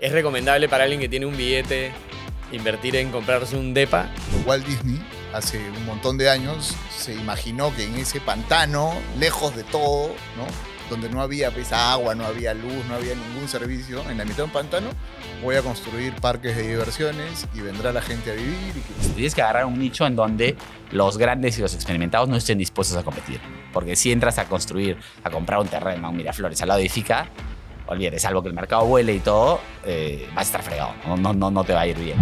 ¿Es recomendable para alguien que tiene un billete invertir en comprarse un depa? Walt Disney hace un montón de años se imaginó que en ese pantano, lejos de todo, ¿no? Donde no había agua, no había luz, no había ningún servicio, en la mitad de un pantano, voy a construir parques de diversiones y vendrá la gente a vivir. Tienes que agarrar un nicho en donde los grandes y los experimentados no estén dispuestos a competir. Porque si entras a construir, a comprar un terreno, un Miraflores al lado de Ifica, olvídate, salvo que el mercado vuele y todo, vas a estar fregado, no te va a ir bien.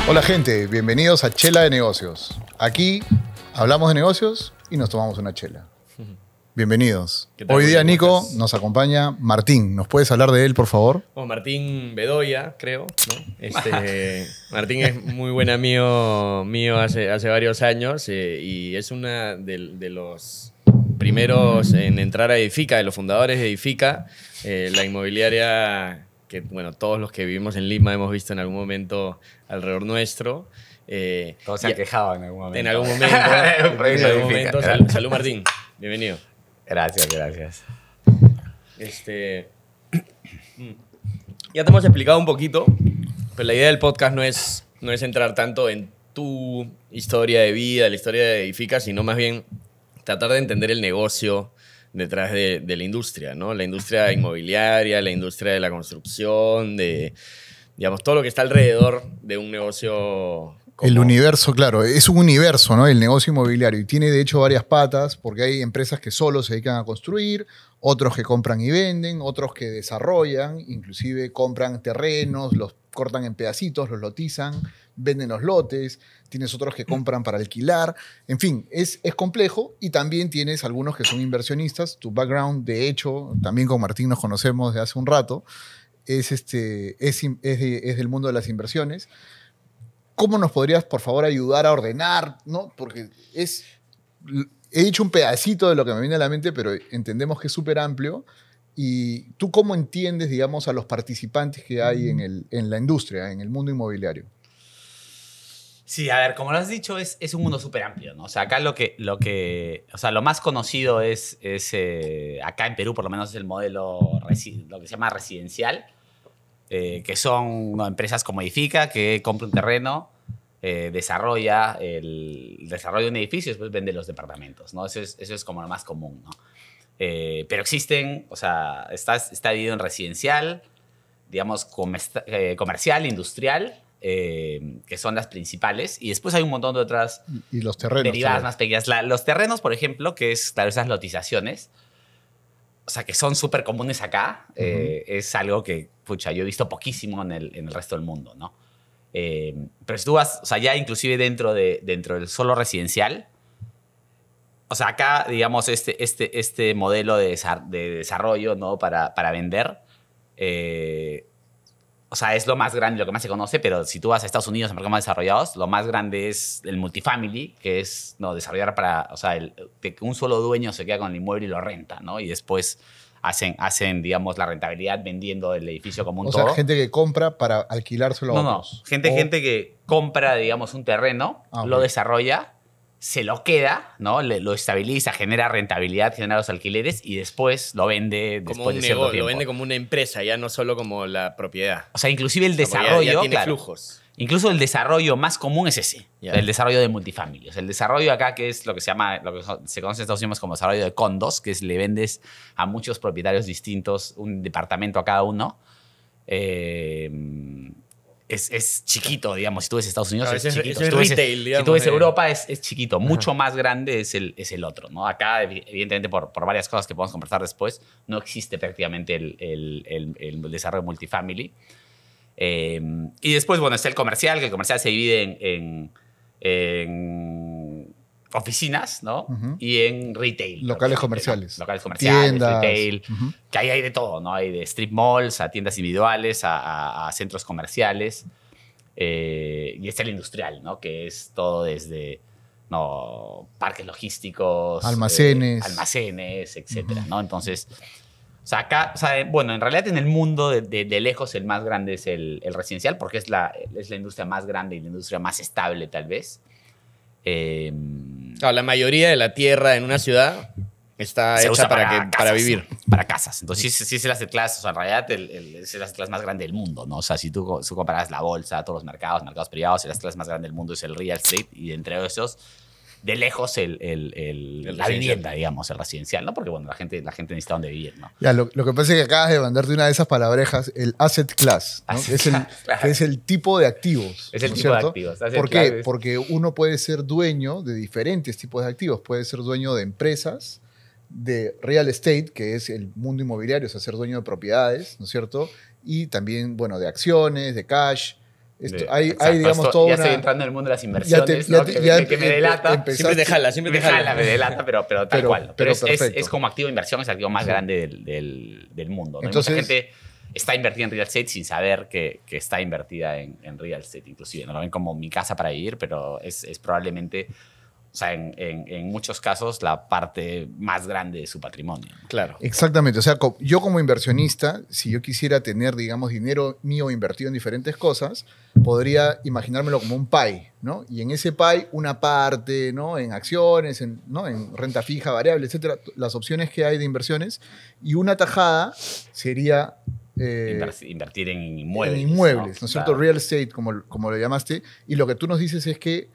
Hola gente, bienvenidos a Chela de Negocios. Aquí hablamos de negocios y nos tomamos una chela. Bienvenidos. Hoy día, Nico, nos acompaña Martín. ¿Nos puedes hablar de él, por favor? Martín Bedoya, creo, ¿no? Martín es muy buen amigo mío hace varios años y es una de los primeros en entrar a Edifica, de los fundadores de Edifica, la inmobiliaria que, bueno, todos los que vivimos en Lima hemos visto en algún momento alrededor nuestro. Todos se han quejado en algún momento. En algún momento. Salud, Martín. Bienvenido. Gracias. Ya te hemos explicado un poquito, pero la idea del podcast no es entrar tanto en tu historia de vida, la historia de Edifica, sino más bien tratar de entender el negocio detrás de la industria, ¿no? La industria inmobiliaria, la industria de la construcción, de, digamos, todo lo que está alrededor de un negocio. El universo, claro, es un universo, ¿no? El negocio inmobiliario. Y tiene, de hecho, varias patas, porque hay empresas que solo se dedican a construir, otros que compran y venden, otros que desarrollan, inclusive compran terrenos, los cortan en pedacitos, los lotizan, venden los lotes. Tienes otros que compran para alquilar. En fin, es complejo. Y también tienes algunos que son inversionistas. Tu background, de hecho, también con Martín nos conocemos de hace un rato, es del mundo de las inversiones. ¿Cómo nos podrías, por favor, ayudar a ordenar, ¿no? Porque he dicho un pedacito de lo que me viene a la mente, pero entendemos que es súper amplio. ¿Y tú cómo entiendes, digamos, a los participantes que hay en la industria, en el mundo inmobiliario? Sí, a ver, como lo has dicho, es un mundo súper amplio, ¿no? O sea, acá lo más conocido es acá en Perú, por lo menos, es el modelo, lo que se llama residencial, que son empresas como Edifica, que compra un terreno, desarrolla un edificio y después vende los departamentos, ¿no? Eso es como lo más común, ¿no? Pero existen, o sea, está dividido en residencial, digamos, comercial, industrial, que son las principales, y después hay un montón de otras y los terrenos derivadas más pequeñas. Los terrenos, por ejemplo, que es, claro, esas lotizaciones, o sea, que son súper comunes acá, es algo que, pucha, yo he visto poquísimo en el resto del mundo, ¿no? Pero si tú vas, o sea, ya inclusive dentro del solo residencial, o sea, acá, digamos, este modelo de desarrollo, ¿no? Para vender, o sea, es lo más grande, lo que más se conoce, pero si tú vas a Estados Unidos, en mercados más desarrollados, lo más grande es el multifamily, que es desarrollar o sea, que un solo dueño se queda con el inmueble y lo renta, ¿no? Y después hacen, digamos, la rentabilidad vendiendo el edificio como un todo. O sea, gente que compra para alquilárselo a otros. Gente que compra, digamos, un terreno, lo desarrolla, se lo queda, ¿no? Lo estabiliza, genera rentabilidad, genera los alquileres y después lo vende después de cierto tiempo. Lo vende como una empresa, ya no solo como la propiedad. O sea, inclusive el desarrollo, ya tiene claro, flujos. Incluso el desarrollo más común es ese, el desarrollo de multifamily. O sea, el desarrollo acá, que es lo que se conoce en Estados Unidos como desarrollo de condos, que es le vendes a muchos propietarios distintos un departamento a cada uno. Es chiquito, digamos. Si tú ves Estados Unidos, es chiquito. Es retail, digamos. Si tú ves Europa, es chiquito. Mucho más grande es el otro, ¿no? Acá, evidentemente, por varias cosas que podemos conversar después, no existe prácticamente el desarrollo multifamily. Y después, bueno, está el comercial, que el comercial se divide en oficinas, ¿no? Y en retail. Locales comerciales. ¿No? Locales comerciales, tiendas, retail. Que ahí hay de todo, ¿no? Hay de strip malls, a tiendas individuales, a centros comerciales. Y está el industrial, ¿no? Que es todo desde parques logísticos, almacenes, etcétera, ¿no? Entonces, o sea, acá, o sea, bueno, en realidad en el mundo de lejos el más grande es el residencial, porque es la industria más grande y la industria más estable, tal vez. Claro, la mayoría de la tierra en una ciudad está Se hecha usa para casas, vivir. ¿no? Para casas. Entonces, sí es el asset class, o sea, en realidad es el asset class más grande del mundo, ¿no? O sea, si tú comparas la bolsa, todos los mercados privados, el asset class más grande del mundo es el real estate, y entre esos, de lejos, la vivienda, digamos, el residencial, ¿no? Porque, bueno, la gente necesita donde vivir, ¿no? Ya, lo que pasa es que acabas de mandarte una de esas palabrejas, el asset class, ¿no? Asset class, claro. Que es el tipo de activos. Es el ¿no tipo de cierto? activos. Asset ¿Por class qué? Porque uno puede ser dueño de diferentes tipos de activos. Puede ser dueño de empresas, de real estate, que es el mundo inmobiliario, o sea, ser dueño de propiedades, ¿no es cierto? Y también, bueno, de acciones, de cash. Hay, digamos, todo ya una... estoy entrando en el mundo de las inversiones, ¿no? Que me delata. Siempre te jala, Me delata, pero tal cual. ¿No? Pero perfecto. es como activo de inversión, es el activo más grande del mundo, ¿no? Entonces, mucha gente está invertida en real estate sin saber que está invertida en real estate, inclusive. No lo ven como mi casa para vivir, pero es probablemente, o sea, en muchos casos, la parte más grande de su patrimonio, ¿no? Claro. Exactamente. O sea, yo como inversionista, si yo quisiera tener, digamos, dinero mío invertido en diferentes cosas, podría imaginármelo como un pie, ¿no? Y en ese pie, una parte, ¿no? En acciones, ¿no? En renta fija, variable, etcétera, las opciones que hay de inversiones. Y una tajada sería... invertir en inmuebles. En inmuebles, ¿no es cierto? Claro. Real estate, como lo llamaste. Y lo que tú nos dices es que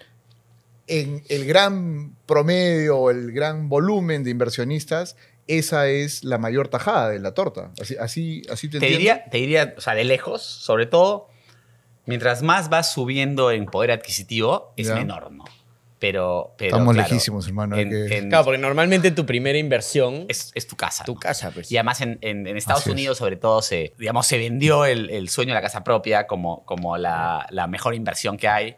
en el gran promedio o el gran volumen de inversionistas, esa es la mayor tajada de la torta. Así te entiendo. Te diría, o sea, de lejos, sobre todo, mientras más vas subiendo en poder adquisitivo, es Ya. menor, ¿no? Pero Estamos claro, lejísimos, hermano. Claro, porque normalmente tu primera inversión es tu casa. tu ¿no? casa, pues. Y además en Estados Así es. Unidos, sobre todo, se vendió el sueño de la casa propia como la mejor inversión que hay.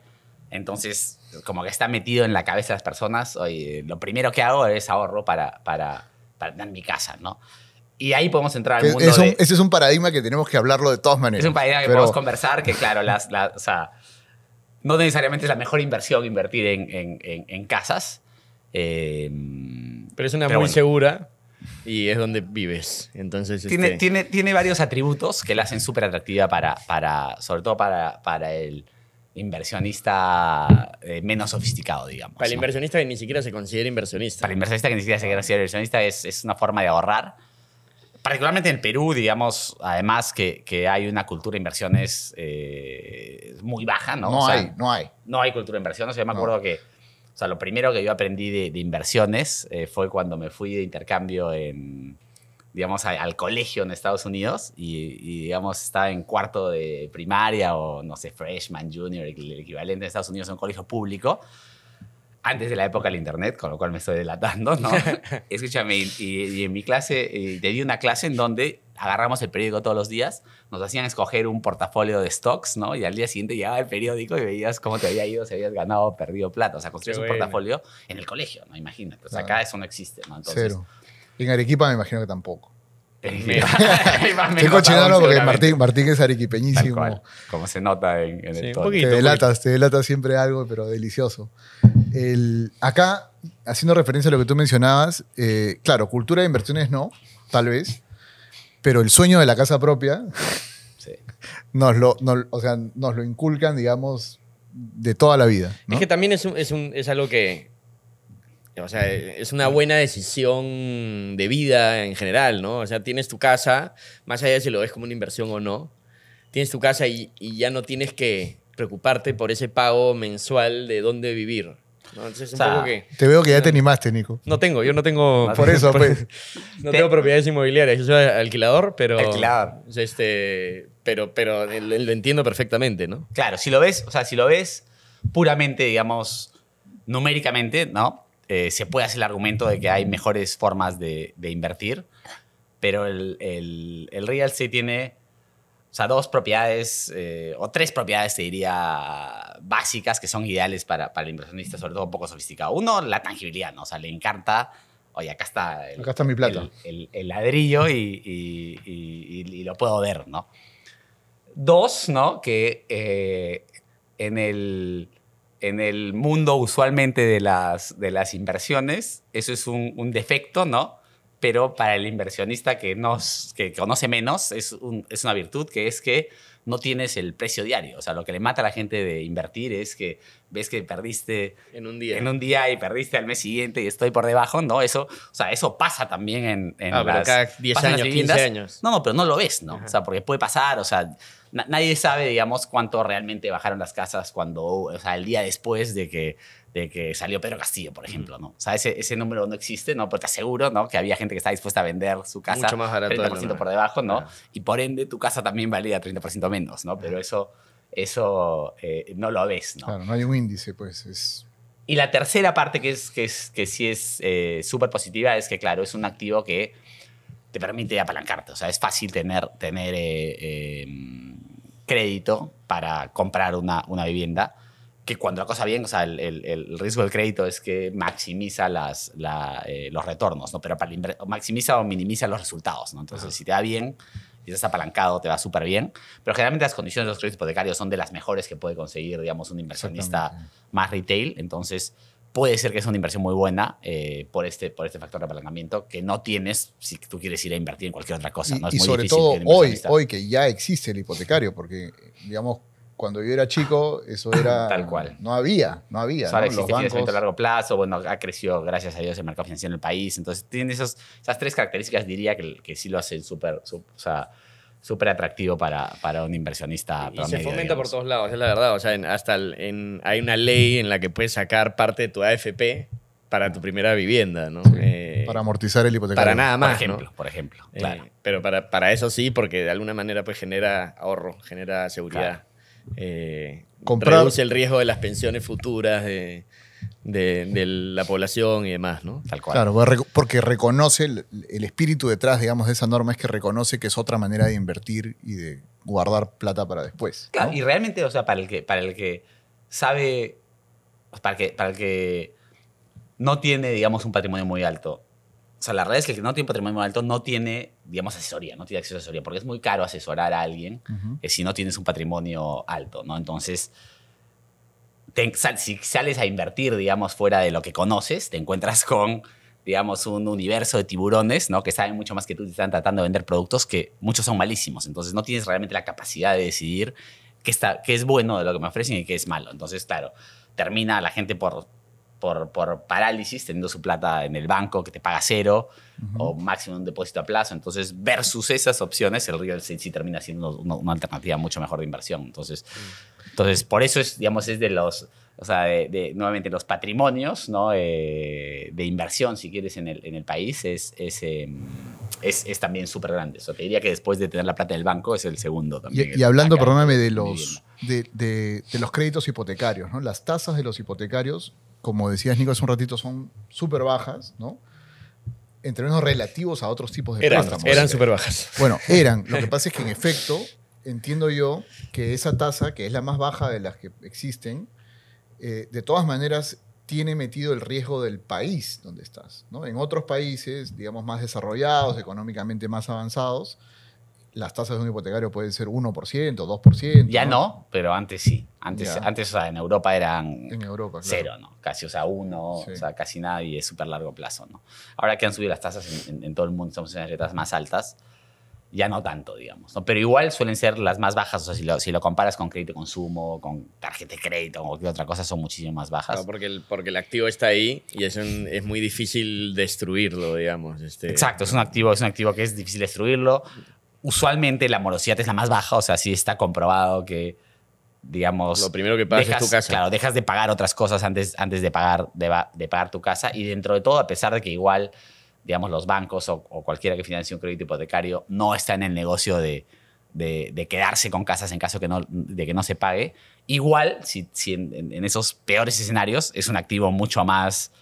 Entonces, como que está metido en la cabeza de las personas. Oye, lo primero que hago es ahorro para tener mi casa, ¿no? Y ahí podemos entrar al mundo Ese es un paradigma que tenemos que hablarlo de todas maneras. Es un paradigma que podemos conversar, que claro, o sea, no necesariamente es la mejor inversión invertir en casas. Pero es una Pero muy bueno. segura y es donde vives. Entonces, Tiene varios atributos que la hacen súper atractiva sobre todo para el inversionista menos sofisticado, digamos. para el ¿no? inversionista que ni siquiera se considera inversionista. Para el inversionista que ni siquiera se quiere ser inversionista es una forma de ahorrar. Particularmente en Perú, digamos, además que hay una cultura de inversiones muy baja, ¿no? No O sea, hay. No hay cultura de inversiones. Yo me No. acuerdo que, o sea, lo primero que yo aprendí de inversiones fue cuando me fui de intercambio digamos, al colegio en Estados Unidos y, digamos, estaba en cuarto de primaria o, no sé, freshman, junior, el equivalente en Estados Unidos a un colegio público, antes de la época del internet, con lo cual me estoy delatando, ¿no? Escúchame, y en mi clase, te di una clase en donde agarramos el periódico todos los días, nos hacían escoger un portafolio de stocks, ¿no? Y al día siguiente llegaba el periódico y veías cómo te había ido, si habías ganado o perdido plata. O sea, construías un bueno. portafolio en el colegio, ¿no? Imagínate. O sea, Claro. acá eso no existe, ¿no? Entonces, Cero. En Arequipa me imagino que tampoco. Estoy Estoy cochinando porque Martín es arequipeñísimo. Como se nota en Sí, el un tono. poquito. Te delatas siempre algo, pero delicioso. Acá, haciendo referencia a lo que tú mencionabas, claro, cultura de inversiones no, tal vez, pero el sueño de la casa propia Sí. nos lo inculcan, digamos, de toda la vida, ¿no? Es que también es algo que, o sea, es una buena decisión de vida en general, ¿no? O sea, tienes tu casa, más allá de si lo ves como una inversión o no, tienes tu casa y ya no tienes que preocuparte por ese pago mensual de dónde vivir, ¿no? Entonces es un O sea, poco que... Te veo que ya te animaste, Nico. Yo no tengo... Por eso, pues. No tengo propiedades inmobiliarias, yo soy alquilador, pero... Alquilador. Pero lo entiendo perfectamente, ¿no? Claro, si lo ves puramente, digamos, numéricamente, ¿no? Se puede hacer el argumento de que hay mejores formas de invertir, pero el real estate tiene, o sea, dos propiedades, o tres propiedades, te diría, básicas que son ideales para el inversionista, sobre todo un poco sofisticado. Uno, la tangibilidad, ¿no? O sea, le encanta, oye, acá está mi plata. el ladrillo y lo puedo ver, ¿no? Dos, ¿no? Que en el mundo usualmente de las inversiones, eso es un defecto, ¿no? pero para el inversionista que conoce menos es una virtud, que es que no tienes el precio diario. O sea, lo que le mata a la gente de invertir es que ves que perdiste en un día. En un día y perdiste al mes siguiente y estoy por debajo, ¿no? Eso pasa también en pero cada 10 años, 15 años. No, pero no lo ves, ¿no? O sea, porque puede pasar, o sea, nadie sabe, digamos, cuánto realmente bajaron las casas el día después de que salió Pedro Castillo, por ejemplo, ¿no? O sea, ese número no existe, ¿no? Pero te aseguro, ¿no? Que había gente que estaba dispuesta a vender su casa mucho más barato 30% por debajo, ¿no? Y por ende tu casa también valía 30% menos, ¿no? Pero eso no lo ves, ¿no? Claro, no hay un índice, pues. Y la tercera parte que sí es súper positiva es que, claro, es un activo que te permite apalancarte. O sea, es fácil tener crédito para comprar una vivienda, que cuando la cosa bien, o sea, el riesgo del crédito es que maximiza los retornos, ¿no? Pero maximiza o minimiza los resultados, ¿no? Entonces, si te va bien y estás apalancado, te va súper bien. Pero generalmente las condiciones de los créditos hipotecarios son de las mejores que puede conseguir, digamos, un inversionista más retail. Entonces, puede ser que es una inversión muy buena por este factor de apalancamiento que no tienes si tú quieres ir a invertir en cualquier otra cosa. ¿No? Es y muy sobre difícil todo que un inversionista... hoy que ya existe el hipotecario, porque, digamos, cuando yo era chico, eso era... Tal cual. No había. Ahora ¿no? existe financiamiento a largo plazo, bueno, ha crecido, gracias a Dios, el mercado financiero en el país. Entonces, tiene esas tres características, diría, que sí lo hacen súper atractivo para un inversionista promedio. Y se fomenta por todos lados, es la verdad. O sea, hay una ley en la que puedes sacar parte de tu AFP para tu primera vivienda, ¿no? Sí, para amortizar el hipotecario. Para nada más, por ejemplo, claro. Pero para eso sí, porque de alguna manera pues genera ahorro, genera seguridad. Claro. Reduce el riesgo de las pensiones futuras de la población y demás, ¿no? Tal cual. Claro, porque reconoce el espíritu detrás, digamos, de esa norma es que reconoce que es otra manera de invertir y de guardar plata para después. Claro, ¿no? y realmente, o sea, para el que sabe, para el que no tiene, digamos, un patrimonio muy alto. O sea, la realidad es que el que no tiene un patrimonio muy alto no tiene, digamos, asesoría, no tiene acceso a asesoría, porque es muy caro asesorar a alguien si no tienes un patrimonio alto, ¿no? Entonces, si sales a invertir, digamos, fuera de lo que conoces, te encuentras con, digamos, un universo de tiburones, ¿no? Que saben mucho más que tú y te están tratando de vender productos que muchos son malísimos. Entonces, no tienes realmente la capacidad de decidir qué es bueno de lo que me ofrecen y qué es malo. Entonces, claro, termina la gente por parálisis, teniendo su plata en el banco que te paga 0 o máximo un depósito a plazo. Entonces, versus esas opciones, el real estate sí termina siendo una alternativa mucho mejor de inversión. Entonces, por eso es de los, o sea, nuevamente, los patrimonios, ¿no? De inversión, si quieres, en el país es también súper grande. O sea, te diría que después de tener la plata del banco es el segundo también. Y hablando, perdóname, de los créditos hipotecarios, ¿no? Las tasas de los hipotecarios, como decías, Nico, hace un ratito, son súper bajas, ¿no? En términos relativos a otros tipos de préstamos. Eran súper bajas. Bueno, eran. Lo que pasa es que, en efecto, entiendo yo que esa tasa, que es la más baja de las que existen, de todas maneras tiene metido el riesgo del país donde estás, ¿no? En otros países, digamos, más desarrollados, económicamente más avanzados, las tasas de un hipotecario pueden ser 1%, 2%. Ya no, pero antes sí. Antes, o sea, en Europa eran claro. 0, ¿no? Casi, o sea, 1, sí. O sea, casi nada y es súper largo plazo, ¿no? Ahora que han subido las tasas en todo el mundo, estamos en las tasas más altas, ya no tanto, digamos, ¿no? Pero igual suelen ser las más bajas, o sea, si lo comparas con crédito de consumo, con tarjeta de crédito o cualquier otra cosa, son muchísimo más bajas. No, porque el activo está ahí y es muy difícil destruirlo, digamos. Exacto, es un activo que es difícil destruirlo. Usualmente la morosidad es la más baja, o sea, sí está comprobado que, digamos... Lo primero que pagas es tu casa. Claro, dejas de pagar otras cosas antes de pagar tu casa, y dentro de todo, a pesar de que igual, digamos, los bancos o cualquiera que financie un crédito hipotecario no está en el negocio de quedarse con casas en caso de que no se pague, igual, si en esos peores escenarios, es un activo mucho más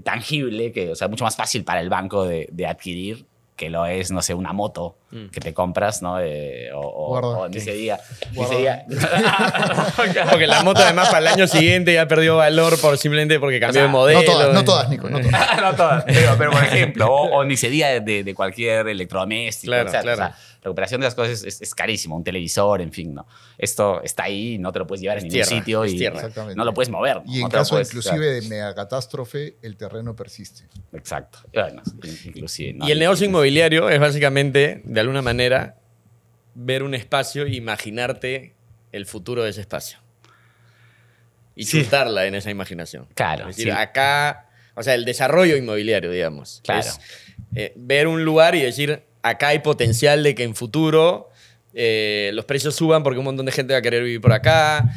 tangible, o sea, mucho más fácil para el banco de adquirir, que lo es, no sé, una moto que te compras, ¿no? O en ese día. Porque la moto, además, para el año siguiente ya perdió valor simplemente porque cambió de modelo. No todas, Nico, no todas. No todas. Pero por ejemplo, o ni ese día de cualquier electrodoméstico. Claro, o sea, claro. O sea, recuperación de las cosas es carísimo. Un televisor, en fin, ¿no? Esto está ahí, no te lo puedes llevar en ningún sitio y no lo puedes mover. Y en caso inclusive de megacatástrofe, el terreno persiste. Exacto. Bueno, inclusive, ¿no? Y el negocio inmobiliario es básicamente, de alguna manera, ver un espacio e imaginarte el futuro de ese espacio. Y chutarla en esa imaginación. Claro. Es decir, acá, o sea, el desarrollo inmobiliario, digamos. Claro. Es ver un lugar y decir, acá hay potencial de que en futuro los precios suban porque un montón de gente va a querer vivir por acá,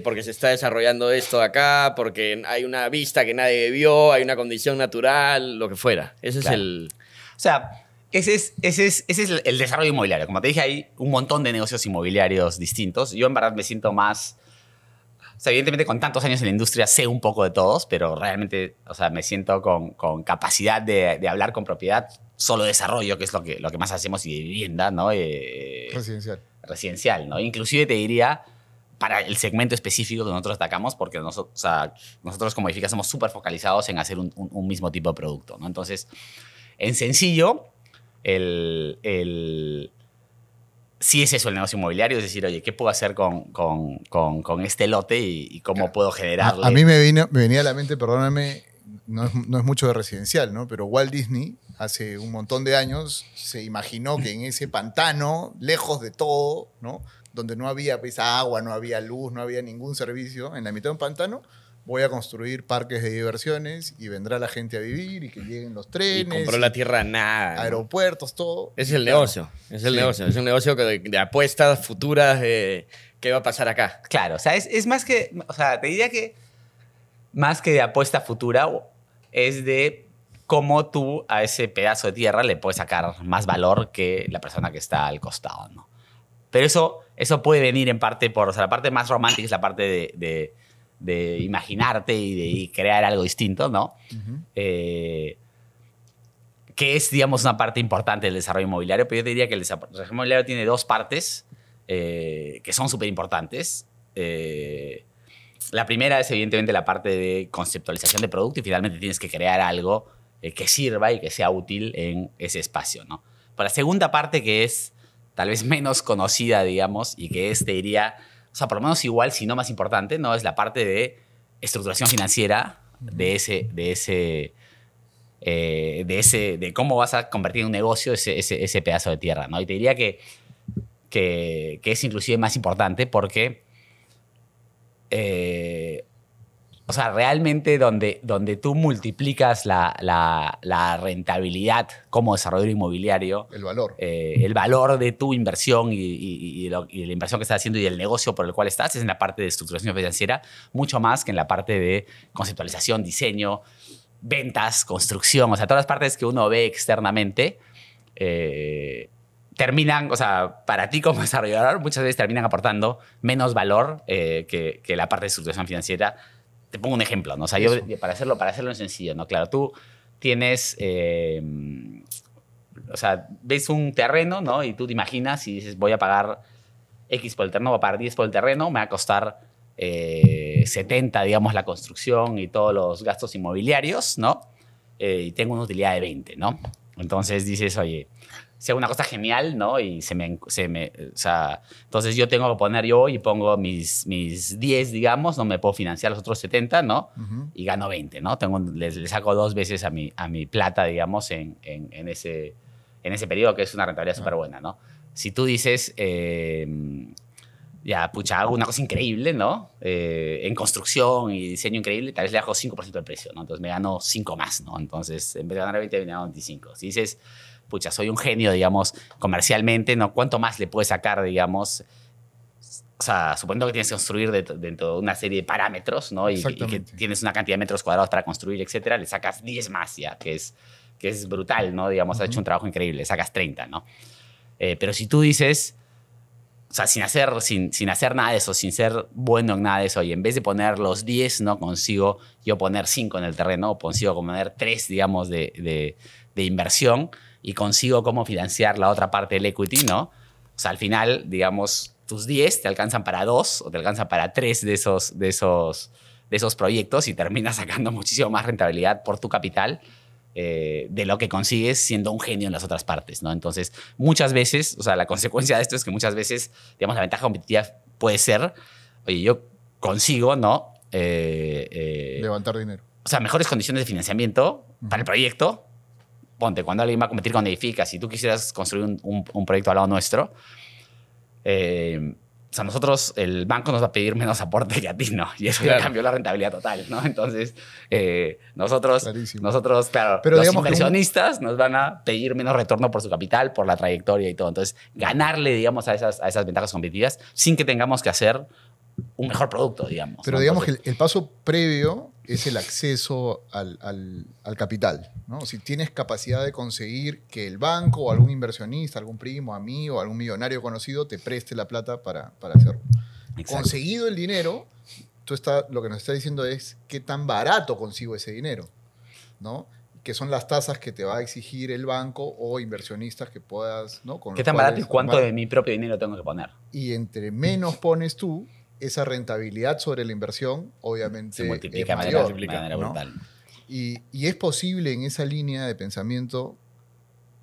porque se está desarrollando esto acá, porque hay una vista que nadie vio, hay una condición natural, lo que fuera. Ese es el... O sea, ese es el desarrollo inmobiliario. Como te dije, hay un montón de negocios inmobiliarios distintos. Yo en verdad me siento más... O sea, evidentemente con tantos años en la industria sé un poco de todos, pero realmente, o sea, me siento con capacidad de hablar con propiedad solo de desarrollo, que es lo que más hacemos, y de vivienda, ¿no? Residencial, ¿no? Inclusive te diría para el segmento específico que nosotros atacamos, porque nosotros como Edifica somos súper focalizados en hacer un mismo tipo de producto, ¿no? Entonces, en sencillo, sí es eso el negocio inmobiliario, es decir, oye, ¿qué puedo hacer con este lote y cómo puedo generarle? A mí me venía a la mente, perdóname, no es mucho de residencial, ¿no? Pero Walt Disney hace un montón de años se imaginó que en ese pantano, lejos de todo, ¿no? Donde no había agua, no había luz, no había ningún servicio, en la mitad de un pantano, voy a construir parques de diversiones y vendrá la gente a vivir y que lleguen los trenes. Y compró la tierra nada. Aeropuertos, todo. Es el negocio. Es el negocio. Es un negocio de apuestas futuras de qué va a pasar acá. Claro, o sea, es más que... O sea, te diría que más que de apuesta futura es de cómo tú a ese pedazo de tierra le puedes sacar más valor que la persona que está al costado, ¿no? Pero eso puede venir en parte por... O sea, la parte más romántica es la parte de imaginarte y de crear algo distinto, ¿no? Uh-huh. Que es, digamos, una parte importante del desarrollo inmobiliario, pero yo te diría que el desarrollo inmobiliario tiene dos partes que son súper importantes. La primera es, evidentemente, la parte de conceptualización de producto y finalmente tienes que crear algo que sirva y que sea útil en ese espacio, ¿no? Pero la segunda parte, que es tal vez menos conocida, digamos, y que es, te diría... O sea, por lo menos igual, si no más importante, ¿no? Es la parte de estructuración financiera de cómo vas a convertir en un negocio ese pedazo de tierra, ¿no? Y te diría que es inclusive más importante porque, o sea, realmente donde tú multiplicas la rentabilidad como desarrollador inmobiliario, el valor de tu inversión y la inversión que estás haciendo y el negocio por el cual estás es en la parte de estructuración financiera, mucho más que en la parte de conceptualización, diseño, ventas, construcción, o sea, todas las partes que uno ve externamente terminan, o sea, para ti como desarrollador muchas veces terminan aportando menos valor que la parte de estructuración financiera. Te pongo un ejemplo, ¿no? O sea, yo, para hacerlo en sencillo, ¿no? Claro, tú tienes, o sea, ves un terreno, ¿no? Y tú te imaginas y dices, voy a pagar X por el terreno, voy a pagar 10 por el terreno, me va a costar 70, digamos, la construcción y todos los gastos inmobiliarios, ¿no? Y tengo una utilidad de 20, ¿no? Entonces dices, oye, sea una cosa genial, ¿no? Y o sea, entonces yo tengo que poner y pongo mis 10, digamos, no me puedo financiar los otros 70, ¿no? Uh-huh. Y gano 20, ¿no? Le saco 2 veces a mi plata, digamos, en ese periodo, que es una rentabilidad súper buena, ¿no? Si tú dices, ya, pucha, hago una cosa increíble, ¿no? En construcción y diseño increíble, tal vez le hago 5% del precio, ¿no? Entonces me gano 5 más, ¿no? Entonces, en vez de ganar 20, me gano 25. Si dices, pucha, soy un genio, digamos, comercialmente, ¿no? ¿Cuánto más le puedes sacar, digamos? O sea, suponiendo que tienes que construir dentro de una serie de parámetros, ¿no? Y que tienes una cantidad de metros cuadrados para construir, etcétera, le sacas 10 más ya, que es brutal, ¿no? Digamos, has hecho un trabajo increíble, le sacas 30, ¿no? Pero si tú dices, o sea, sin hacer nada de eso, sin ser bueno en nada de eso, y en vez de poner los 10, ¿no? Consigo yo poner 5 en el terreno, o consigo poner 3, digamos, de inversión, y consigo cómo financiar la otra parte del equity, ¿no? O sea, al final, digamos, tus 10 te alcanzan para 2 o te alcanzan para 3 de esos proyectos y terminas sacando muchísimo más rentabilidad por tu capital de lo que consigues siendo un genio en las otras partes, ¿no? Entonces, muchas veces, o sea, la consecuencia de esto es que muchas veces, digamos, la ventaja competitiva puede ser, oye, yo consigo, ¿no? Levantar dinero. O sea, mejores condiciones de financiamiento para el proyecto. Ponte, cuando alguien va a competir con Edifica, si tú quisieras construir un proyecto al lado nuestro, o sea, nosotros, el banco nos va a pedir menos aporte que a ti, ¿no? Y eso ya cambió la rentabilidad total, ¿no? Entonces, nosotros, claro, pero los digamos inversionistas nos van a pedir menos retorno por su capital, por la trayectoria y todo. Entonces, ganarle, digamos, a esas ventajas competitivas sin que tengamos que hacer un mejor producto, digamos. Pero ¿no? digamos Entonces, que el paso previo es el acceso al capital, ¿no? Si tienes capacidad de conseguir que el banco o algún inversionista, algún primo, amigo, algún millonario conocido te preste la plata para hacerlo. exacto. Conseguido el dinero, lo que nos está diciendo es qué tan barato consigo ese dinero, ¿no? Que son las tasas que te va a exigir el banco o inversionistas que puedas, ¿no? Con ¿Qué los tan barato y cuales- cuánto de mi propio dinero tengo que poner? Y entre menos pones tú, esa rentabilidad sobre la inversión, obviamente, Se multiplica es de mayor, manera ¿no? brutal. Y es posible en esa línea de pensamiento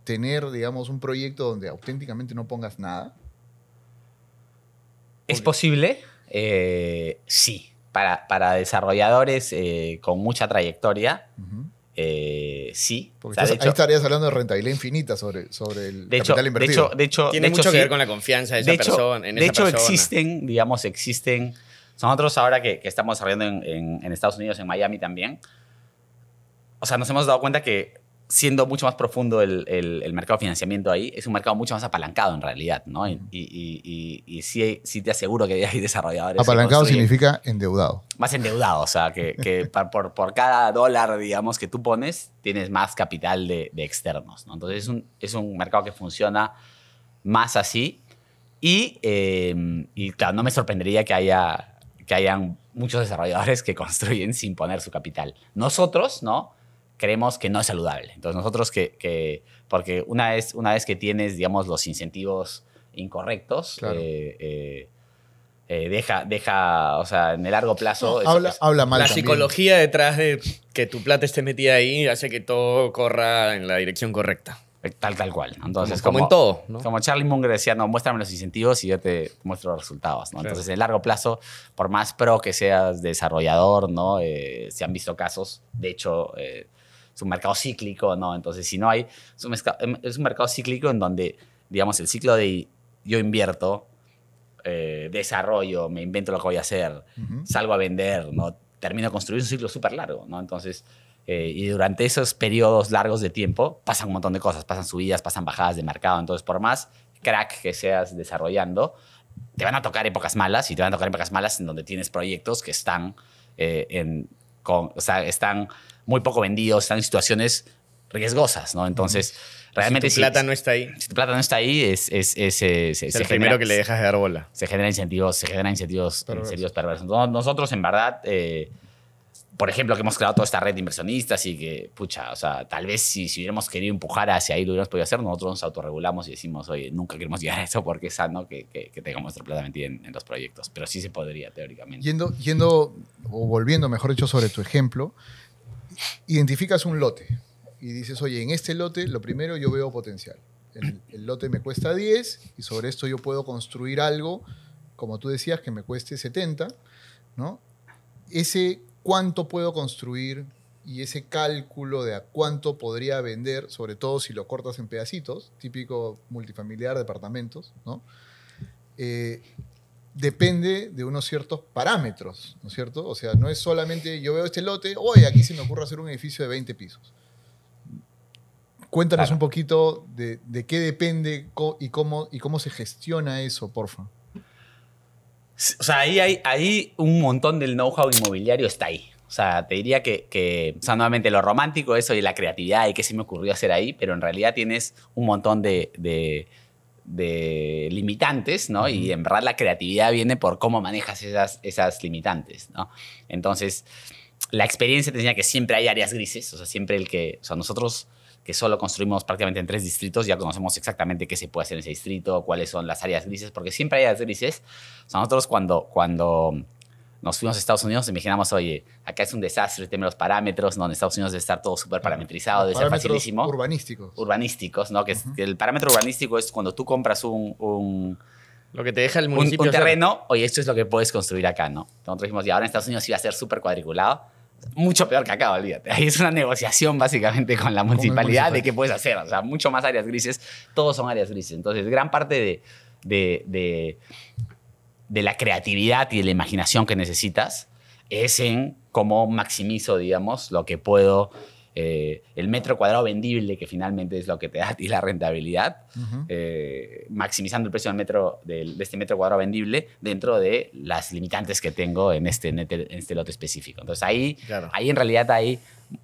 tener, digamos, un proyecto donde auténticamente no pongas nada. ¿Es posible? Sí. Para desarrolladores con mucha trayectoria, Ujú. sí. Porque O sea, de ahí hecho, estarías hablando de rentabilidad infinita sobre el de hecho, capital invertido. Tiene mucho que sí. ver con la confianza de esa persona. De hecho, existen. Nosotros ahora que estamos desarrollando en Estados Unidos, en Miami también, o sea, nos hemos dado cuenta que siendo mucho más profundo el mercado de financiamiento ahí, es un mercado mucho más apalancado en realidad, ¿no? Y sí te aseguro que hay desarrolladores que Apalancado construyen significa endeudado. más endeudado, o sea, que por cada dólar, digamos, que tú pones, tienes más capital de externos, ¿no? Entonces es un mercado que funciona más así y claro, no me sorprendería que hayan muchos desarrolladores que construyen sin poner su capital. Nosotros, ¿no? Creemos que no es saludable. Entonces nosotros porque una vez que tienes, digamos, los incentivos incorrectos, Claro. deja, o sea, en el largo plazo... Habla mal La también. psicología detrás de que tu plata esté metida ahí hace que todo corra en la dirección correcta. Tal cual. Entonces, Como en todo, ¿no? Como Charlie Munger decía, no, muéstrame los incentivos y yo te muestro los resultados, ¿no? Claro. Entonces, en el largo plazo, por más pro que seas desarrollador, ¿no? Se han visto casos, de hecho, es un mercado cíclico, ¿no? Entonces, si no hay... Es un mercado cíclico en donde, digamos, el ciclo de yo invierto, desarrollo, me invento lo que voy a hacer, Ujú. salgo a vender, ¿no? Termino de construir un ciclo súper largo, ¿no? Entonces, y durante esos periodos largos de tiempo pasan un montón de cosas, pasan subidas, pasan bajadas de mercado. Entonces, por más crack que seas desarrollando, te van a tocar épocas malas y te van a tocar épocas malas en donde tienes proyectos que están, o sea, están muy poco vendidos, están en situaciones riesgosas, ¿no? Entonces, realmente si tu plata no está ahí, si tu plata no está ahí, es el primero que le dejas de dar bola. se generan incentivos Perversos. perversos. Nosotros, en verdad, por ejemplo, que hemos creado toda esta red de inversionistas y que, pucha, o sea, tal vez si hubiéramos querido empujar hacia ahí lo hubiéramos podido hacer, nosotros nos autorregulamos y decimos, oye, nunca queremos llegar a eso porque es sano que tengamos nuestra plata metida en los proyectos. Pero sí se podría, teóricamente. Yendo o volviendo, mejor dicho, sobre tu ejemplo, identificas un lote y dices, oye, en este lote, lo primero yo veo potencial. El lote me cuesta 10 y sobre esto yo puedo construir algo, como tú decías, que me cueste 70, ¿no? Ese cuánto puedo construir y ese cálculo de a cuánto podría vender, sobre todo si lo cortas en pedacitos, típico multifamiliar, departamentos, ¿no? Depende de unos ciertos parámetros, ¿no es cierto? O sea, no es solamente yo veo este lote, oye, aquí se me ocurre hacer un edificio de 20 pisos. Cuéntanos Claro. un poquito de qué depende y cómo se gestiona eso, porfa. O sea, ahí un montón del know-how inmobiliario está ahí. O sea, te diría o sea, nuevamente lo romántico, eso y la creatividad y qué se me ocurrió hacer ahí, pero en realidad tienes un montón de limitantes, ¿no? Y en verdad la creatividad viene por cómo manejas esas limitantes, ¿no? Entonces, la experiencia te enseña que siempre hay áreas grises, o sea, siempre o sea, nosotros que solo construimos prácticamente en 3 distritos, ya conocemos exactamente qué se puede hacer en ese distrito, cuáles son las áreas grises, porque siempre hay áreas grises. O sea, nosotros cuando nos fuimos a Estados Unidos y imaginamos, oye, acá es un desastre, tema de los parámetros, ¿no? En Estados Unidos debe estar todo súper parametrizado, debe ser facilísimo. Urbanísticos. Urbanísticos, ¿no? Que el parámetro urbanístico es cuando tú compras un Lo que te deja el municipio. Un terreno, oye, esto es lo que puedes construir acá, ¿no? Nosotros dijimos, y ahora en Estados Unidos iba a ser súper cuadriculado. Mucho peor que acá, olvídate. Ahí es una negociación básicamente con la municipalidad de qué puedes hacer. O sea, mucho más áreas grises. Todos son áreas grises. Entonces, gran parte de la creatividad y de la imaginación que necesitas es en cómo maximizo, digamos, lo que puedo, el metro cuadrado vendible, que finalmente es lo que te da a ti la rentabilidad, maximizando el precio del metro, de este metro cuadrado vendible dentro de las limitantes que tengo en este lote específico. Entonces ahí en realidad hay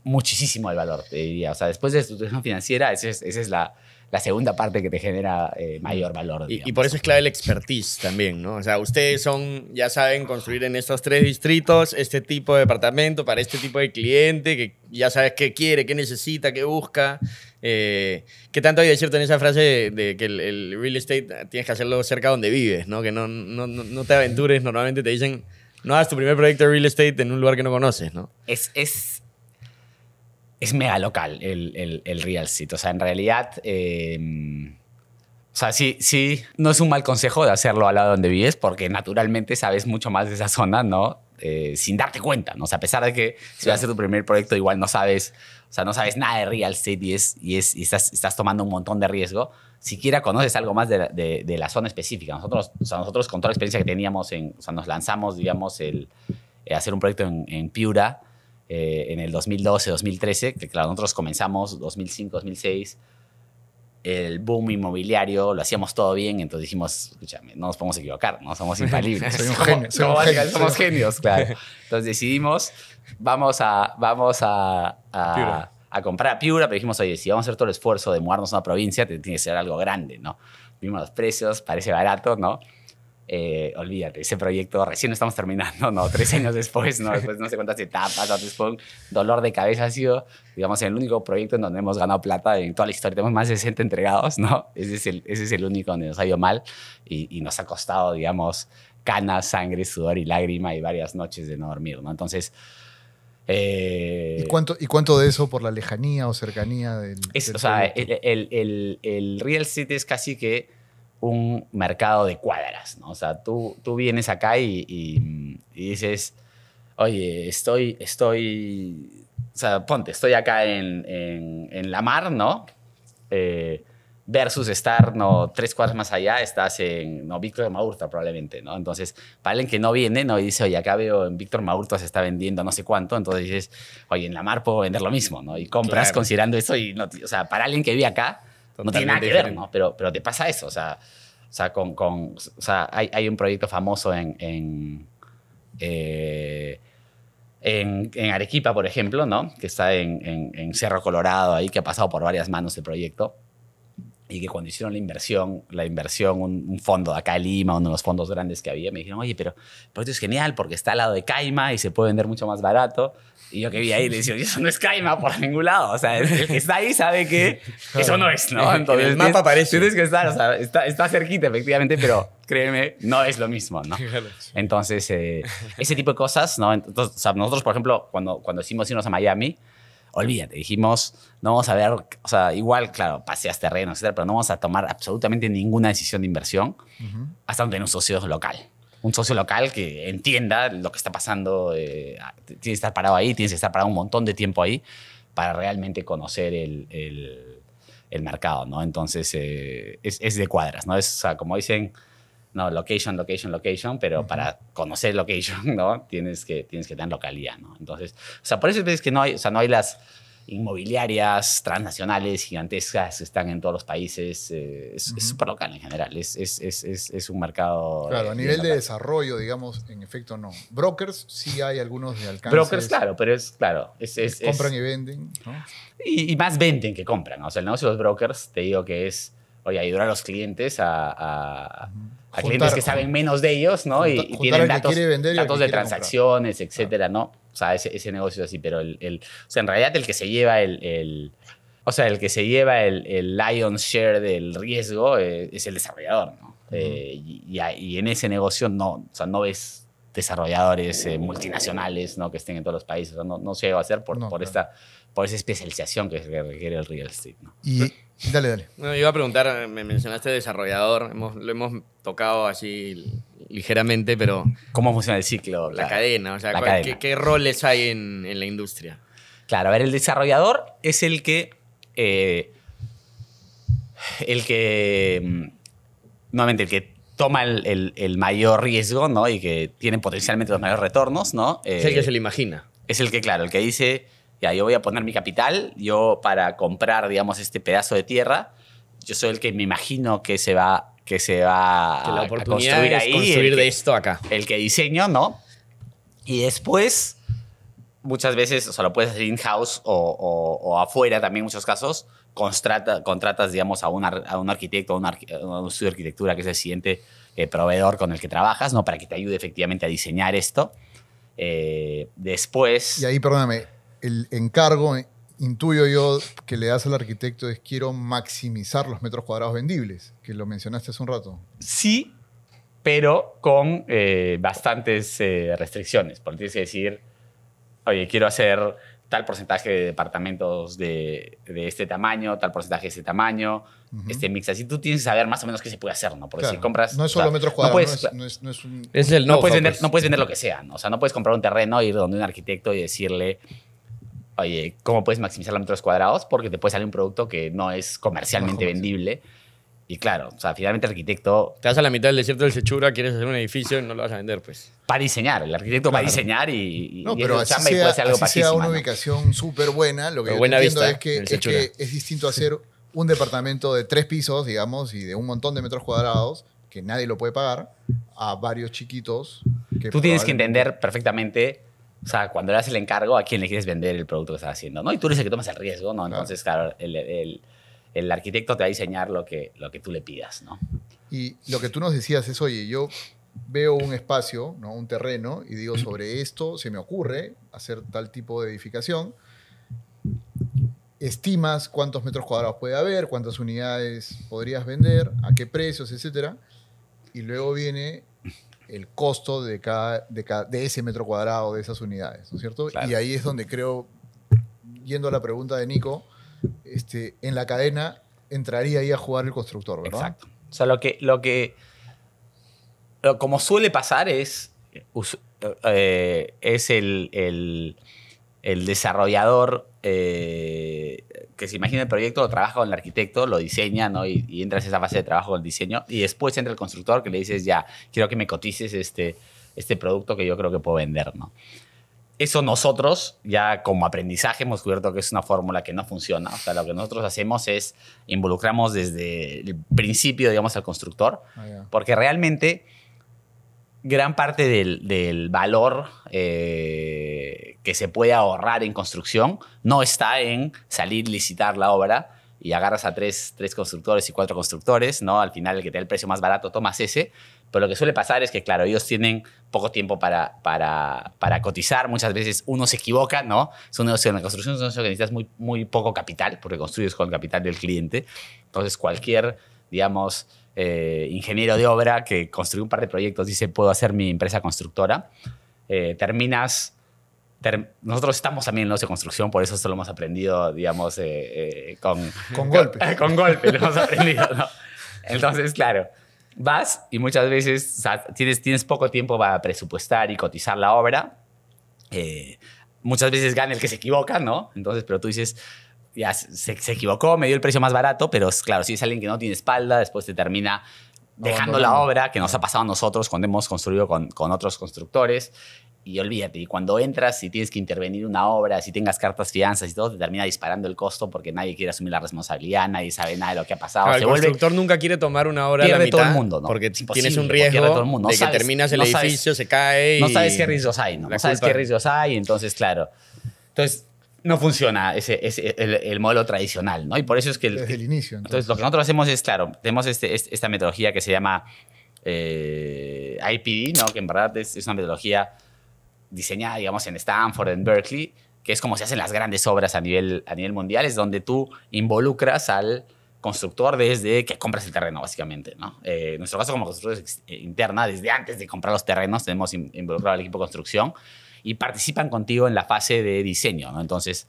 muchísimo de valor, te diría. O sea, después de estructuración financiera, esa es la segunda parte que te genera mayor valor. Y por eso es clave el expertise también, ¿no? O sea, ustedes ya saben construir en estos 3 distritos este tipo de departamento para este tipo de cliente, que ya sabes qué quiere, qué necesita, qué busca. ¿Qué tanto hay de cierto en esa frase de que el real estate tienes que hacerlo cerca donde vives, ¿no? Que no te aventures. Normalmente te dicen, no hagas tu primer proyecto de real estate en un lugar que no conoces, ¿no? Es mega local el real estate. O sea, en realidad, o sea, sí, no es un mal consejo de hacerlo al lado donde vives porque naturalmente sabes mucho más de esa zona, ¿no? Sin darte cuenta, ¿no? O sea, a pesar de que si vas a hacer tu primer proyecto igual no sabes nada de real estate y estás tomando un montón de riesgo, siquiera conoces algo más de la zona específica. Nosotros con toda la experiencia que teníamos, nos lanzamos, digamos, a hacer un proyecto en Piura, en el 2012, 2013, que claro, nosotros comenzamos 2005, 2006, el boom inmobiliario, lo hacíamos todo bien, entonces dijimos, escúchame, no nos podemos equivocar, no somos infalibles. Soy un genio. Somos genios, claro. Entonces decidimos, vamos a comprar a Piura, pero dijimos, oye, si vamos a hacer todo el esfuerzo de mudarnos a una provincia, tiene que ser algo grande, ¿no? Vimos los precios, parece barato, ¿no? Olvídate, ese proyecto recién estamos terminando, ¿no? 3 años después, ¿no? Después no sé cuántas etapas, después dolor de cabeza ha sido, digamos, el único proyecto en donde hemos ganado plata en toda la historia. Tenemos más de 60 entregados, ¿no? Ese es el único donde nos ha ido mal y nos ha costado, digamos, canas, sangre, sudor y lágrima y varias noches de no dormir, ¿no? Entonces... ¿Y cuánto de eso por la lejanía o cercanía del o sea, el real estate es casi que un mercado de cuadras, ¿no? O sea, tú vienes acá y dices, oye, estoy, o sea, ponte, estoy acá en la mar, ¿no? Versus estar, ¿no? 3 cuadras más allá, estás en, ¿no? Víctor Maurtua probablemente, ¿no? Entonces, para alguien que no viene, ¿no? Y dice, oye, acá veo en Víctor Maurtua se está vendiendo no sé cuánto, entonces dices, oye, en la mar puedo vender lo mismo, ¿no? Y compras considerando eso y, no, o sea, para alguien que vive acá, no tiene nada que ver, ¿no? Pero te pasa eso, o sea, hay un proyecto famoso en Arequipa, por ejemplo, ¿no? Que está en Cerro Colorado, ahí, que ha pasado por varias manos el proyecto. Y que cuando hicieron la inversión, un fondo de acá de Lima, uno de los fondos grandes que había, me dijeron, oye, pero el proyecto es genial porque está al lado de Caima y se puede vender mucho más barato. Y yo que vi ahí le decía, eso no es Caima por ningún lado. O sea, el que está ahí sabe que eso no es, ¿no? Entonces, en el mapa aparece. Tienes que estar, o sea, está cerquita, efectivamente, pero créeme, no es lo mismo, ¿no? Entonces, ese tipo de cosas, ¿no? Entonces, o sea, nosotros, por ejemplo, cuando decidimos irnos a Miami, olvídate, dijimos, no vamos a ver, o sea, igual, claro, paseas terrenos, etcétera, pero no vamos a tomar absolutamente ninguna decisión de inversión hasta donde tener un socio local. Un socio local que entienda lo que está pasando, tienes que estar parado ahí, tienes que estar parado un montón de tiempo ahí para realmente conocer el mercado, ¿no? Entonces, es de cuadras, ¿no? Es, o sea, como dicen, no, location, pero para conocer location, ¿no? Tienes que tener localidad, ¿no? Entonces, o sea, por eso es que no hay las inmobiliarias transnacionales gigantescas que están en todos los países. Es súper local en general. Es un mercado... Claro, a nivel de desarrollo, digamos, en efecto no. Brokers sí hay algunos de alcance. Brokers, claro, pero es... Claro, compran y venden, ¿no? Y más venden que compran, ¿no? O sea, el negocio de los brokers, te digo que es, oye, ayudar a los clientes a clientes que saben menos de ellos, ¿no? Y tienen datos de transacciones, etcétera, ¿no? O sea, ese negocio es así, pero o sea, en realidad el que se lleva el lion's share del riesgo es el desarrollador, ¿no? Y en ese negocio no ves desarrolladores multinacionales, ¿no? Que estén en todos los países. O sea, no se va a hacer por esa especialización que requiere el real estate, ¿no? Y dale. No, iba a preguntar, me mencionaste desarrollador, lo hemos tocado así ligeramente, pero ¿Cómo funciona el ciclo? la cadena, o sea, La cadena. ¿qué roles hay en la industria? Claro, a ver, el desarrollador es el que nuevamente, el que toma el mayor riesgo, ¿no? Y que tiene potencialmente los mayores retornos, ¿no? Es el que se lo imagina. Es el que, claro, el que dice, ya, yo voy a poner mi capital, yo para comprar, digamos, este pedazo de tierra, yo soy el que me imagino que se va Que la a oportunidad construir es ahí. construir de esto acá. El que diseño, ¿no? Y después, muchas veces, o sea, lo puedes hacer in-house o afuera también en muchos casos, contratas, digamos, a un arquitecto, a un estudio de arquitectura, que es el siguiente proveedor con el que trabajas, ¿no? Para que te ayude efectivamente a diseñar esto. Después... Y ahí, perdóname, el encargo, intuyo yo, que le das al arquitecto es quiero maximizar los metros cuadrados vendibles, que lo mencionaste hace un rato. Sí, pero con bastantes restricciones. Porque tienes que decir, oye, quiero hacer tal porcentaje de departamentos de este tamaño, tal porcentaje de este tamaño, este mix. Así tú tienes que saber más o menos qué se puede hacer, ¿no? Porque Claro, si compras... no es solo metros cuadrados, no no es un... Es el puedes know-how, vender, pues. no puedes vender lo que sea, ¿no? O sea, no puedes comprar un terreno, ir donde un arquitecto y decirle, oye, ¿cómo puedes maximizar los metros cuadrados? Porque te puede salir un producto que no es comercialmente No, vendible. Y claro, o sea, finalmente el arquitecto Te vas a la mitad del desierto del Sechura, quieres hacer un edificio y no lo vas a vender, pues. va a diseñar. El arquitecto va a diseñar y No, y pero es su así chamba y puede ser algo sea pajísima, una ¿no? ubicación súper buena, lo que Pero yo buena entiendo vista, es que, en el Sechura. es distinto hacer un departamento de 3 pisos, digamos, y de un montón de metros cuadrados, que nadie lo puede pagar, a varios chiquitos. Que Tú tienes que probablemente- entender perfectamente, o sea, cuando le das el encargo, a quién le quieres vender el producto que estás haciendo, ¿no? Y tú eres el que tomas el riesgo, ¿no? Entonces, claro, el arquitecto te va a diseñar lo que tú le pidas, ¿no? Y lo que tú nos decías es, oye, yo veo un espacio, ¿no? Un terreno, y digo, sobre esto se me ocurre hacer tal tipo de edificación. Estimas cuántos metros cuadrados puede haber, cuántas unidades podrías vender, a qué precios, etcétera. Y luego viene el costo de ese metro cuadrado, de esas unidades, ¿no es cierto? Claro. Y ahí es donde creo, yendo a la pregunta de Nico, en la cadena entraría ahí a jugar el constructor, ¿verdad? Exacto. O sea, como suele pasar es el desarrollador que se imagina el proyecto, lo trabaja con el arquitecto, lo diseña, ¿no? Y entras en esa fase de trabajo con el diseño. Y después entra el constructor que le dices, ya, quiero que me cotices este producto que yo creo que puedo vender, ¿no? Eso nosotros, ya como aprendizaje, hemos descubierto que es una fórmula que no funciona. O sea, lo que nosotros hacemos es involucramos desde el principio, digamos, al constructor, porque realmente gran parte del valor que se puede ahorrar en construcción no está en salir, licitar la obra y agarras a tres constructores y 4 constructores, ¿no? Al final, el que te da el precio más barato, tomas ese. Pero lo que suele pasar es que, claro, ellos tienen poco tiempo para cotizar. Muchas veces uno se equivoca, ¿no? Es un negocio en la construcción, es un negocio que necesitas muy, muy poco capital, porque construyes con el capital del cliente. Entonces, cualquier, digamos, ingeniero de obra que construye un par de proyectos dice, puedo hacer mi empresa constructora, nosotros estamos también en el negocio de construcción, por eso esto lo hemos aprendido, digamos, Con golpe. Con golpe lo hemos aprendido, ¿no? Entonces, claro, vas y muchas veces, o sea, tienes poco tiempo para presupuestar y cotizar la obra. Muchas veces gana el que se equivoca, ¿no? Entonces, pero tú dices, ya se equivocó, me dio el precio más barato, pero claro, si es alguien que no tiene espalda, después te termina dejando la obra, que nos ha pasado a nosotros cuando hemos construido con otros constructores. Y olvídate, y cuando entras y tienes que intervenir una obra, si tengas cartas fianzas y todo, te termina disparando el costo porque nadie quiere asumir la responsabilidad, nadie sabe nada de lo que ha pasado. Claro, el constructor nunca quiere tomar una obra a la pierde mitad todo el mundo, ¿no? porque Es imposible, tienes un porque pierde todo riesgo el mundo. No de que sabes- terminas el no sabes- edificio, se cae No y sabes qué riesgos hay, ¿no? la No sabes culpa- qué riesgos hay, entonces, claro. Entonces, no funciona el modelo tradicional, ¿no? Y por eso es que... Desde el inicio. Entonces, lo que nosotros hacemos es, claro, tenemos esta metodología que se llama IPD, ¿no? Que en verdad es una metodología diseñada, digamos, en Stanford, en Berkeley, que es como se hacen las grandes obras a nivel mundial, es donde tú involucras al constructor desde que compras el terreno, básicamente, ¿no? En nuestro caso, como constructores interna, desde antes de comprar los terrenos, tenemos involucrado al equipo de construcción y participan contigo en la fase de diseño, ¿no? Entonces,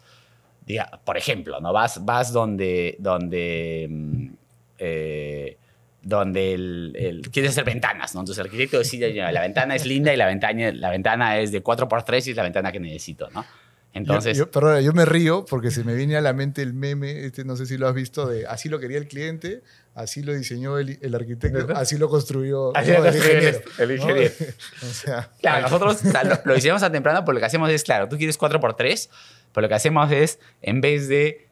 por ejemplo, ¿no? Vas donde quieres hacer ventanas, ¿no? Entonces el arquitecto decide, la ventana es linda y la ventana es de 4x3 y es la ventana que necesito, ¿no? Entonces, Perdona, yo me río porque se me viene a la mente el meme, no sé si lo has visto, de así lo quería el cliente, así lo diseñó el arquitecto, ¿verdad? así lo construyó Así el lo construyó ingeniero. el ingeniero. ¿No? O sea, claro, nosotros lo diseñamos a temprano, pero lo que hacemos es, claro, tú quieres 4x3, pero lo que hacemos es, en vez de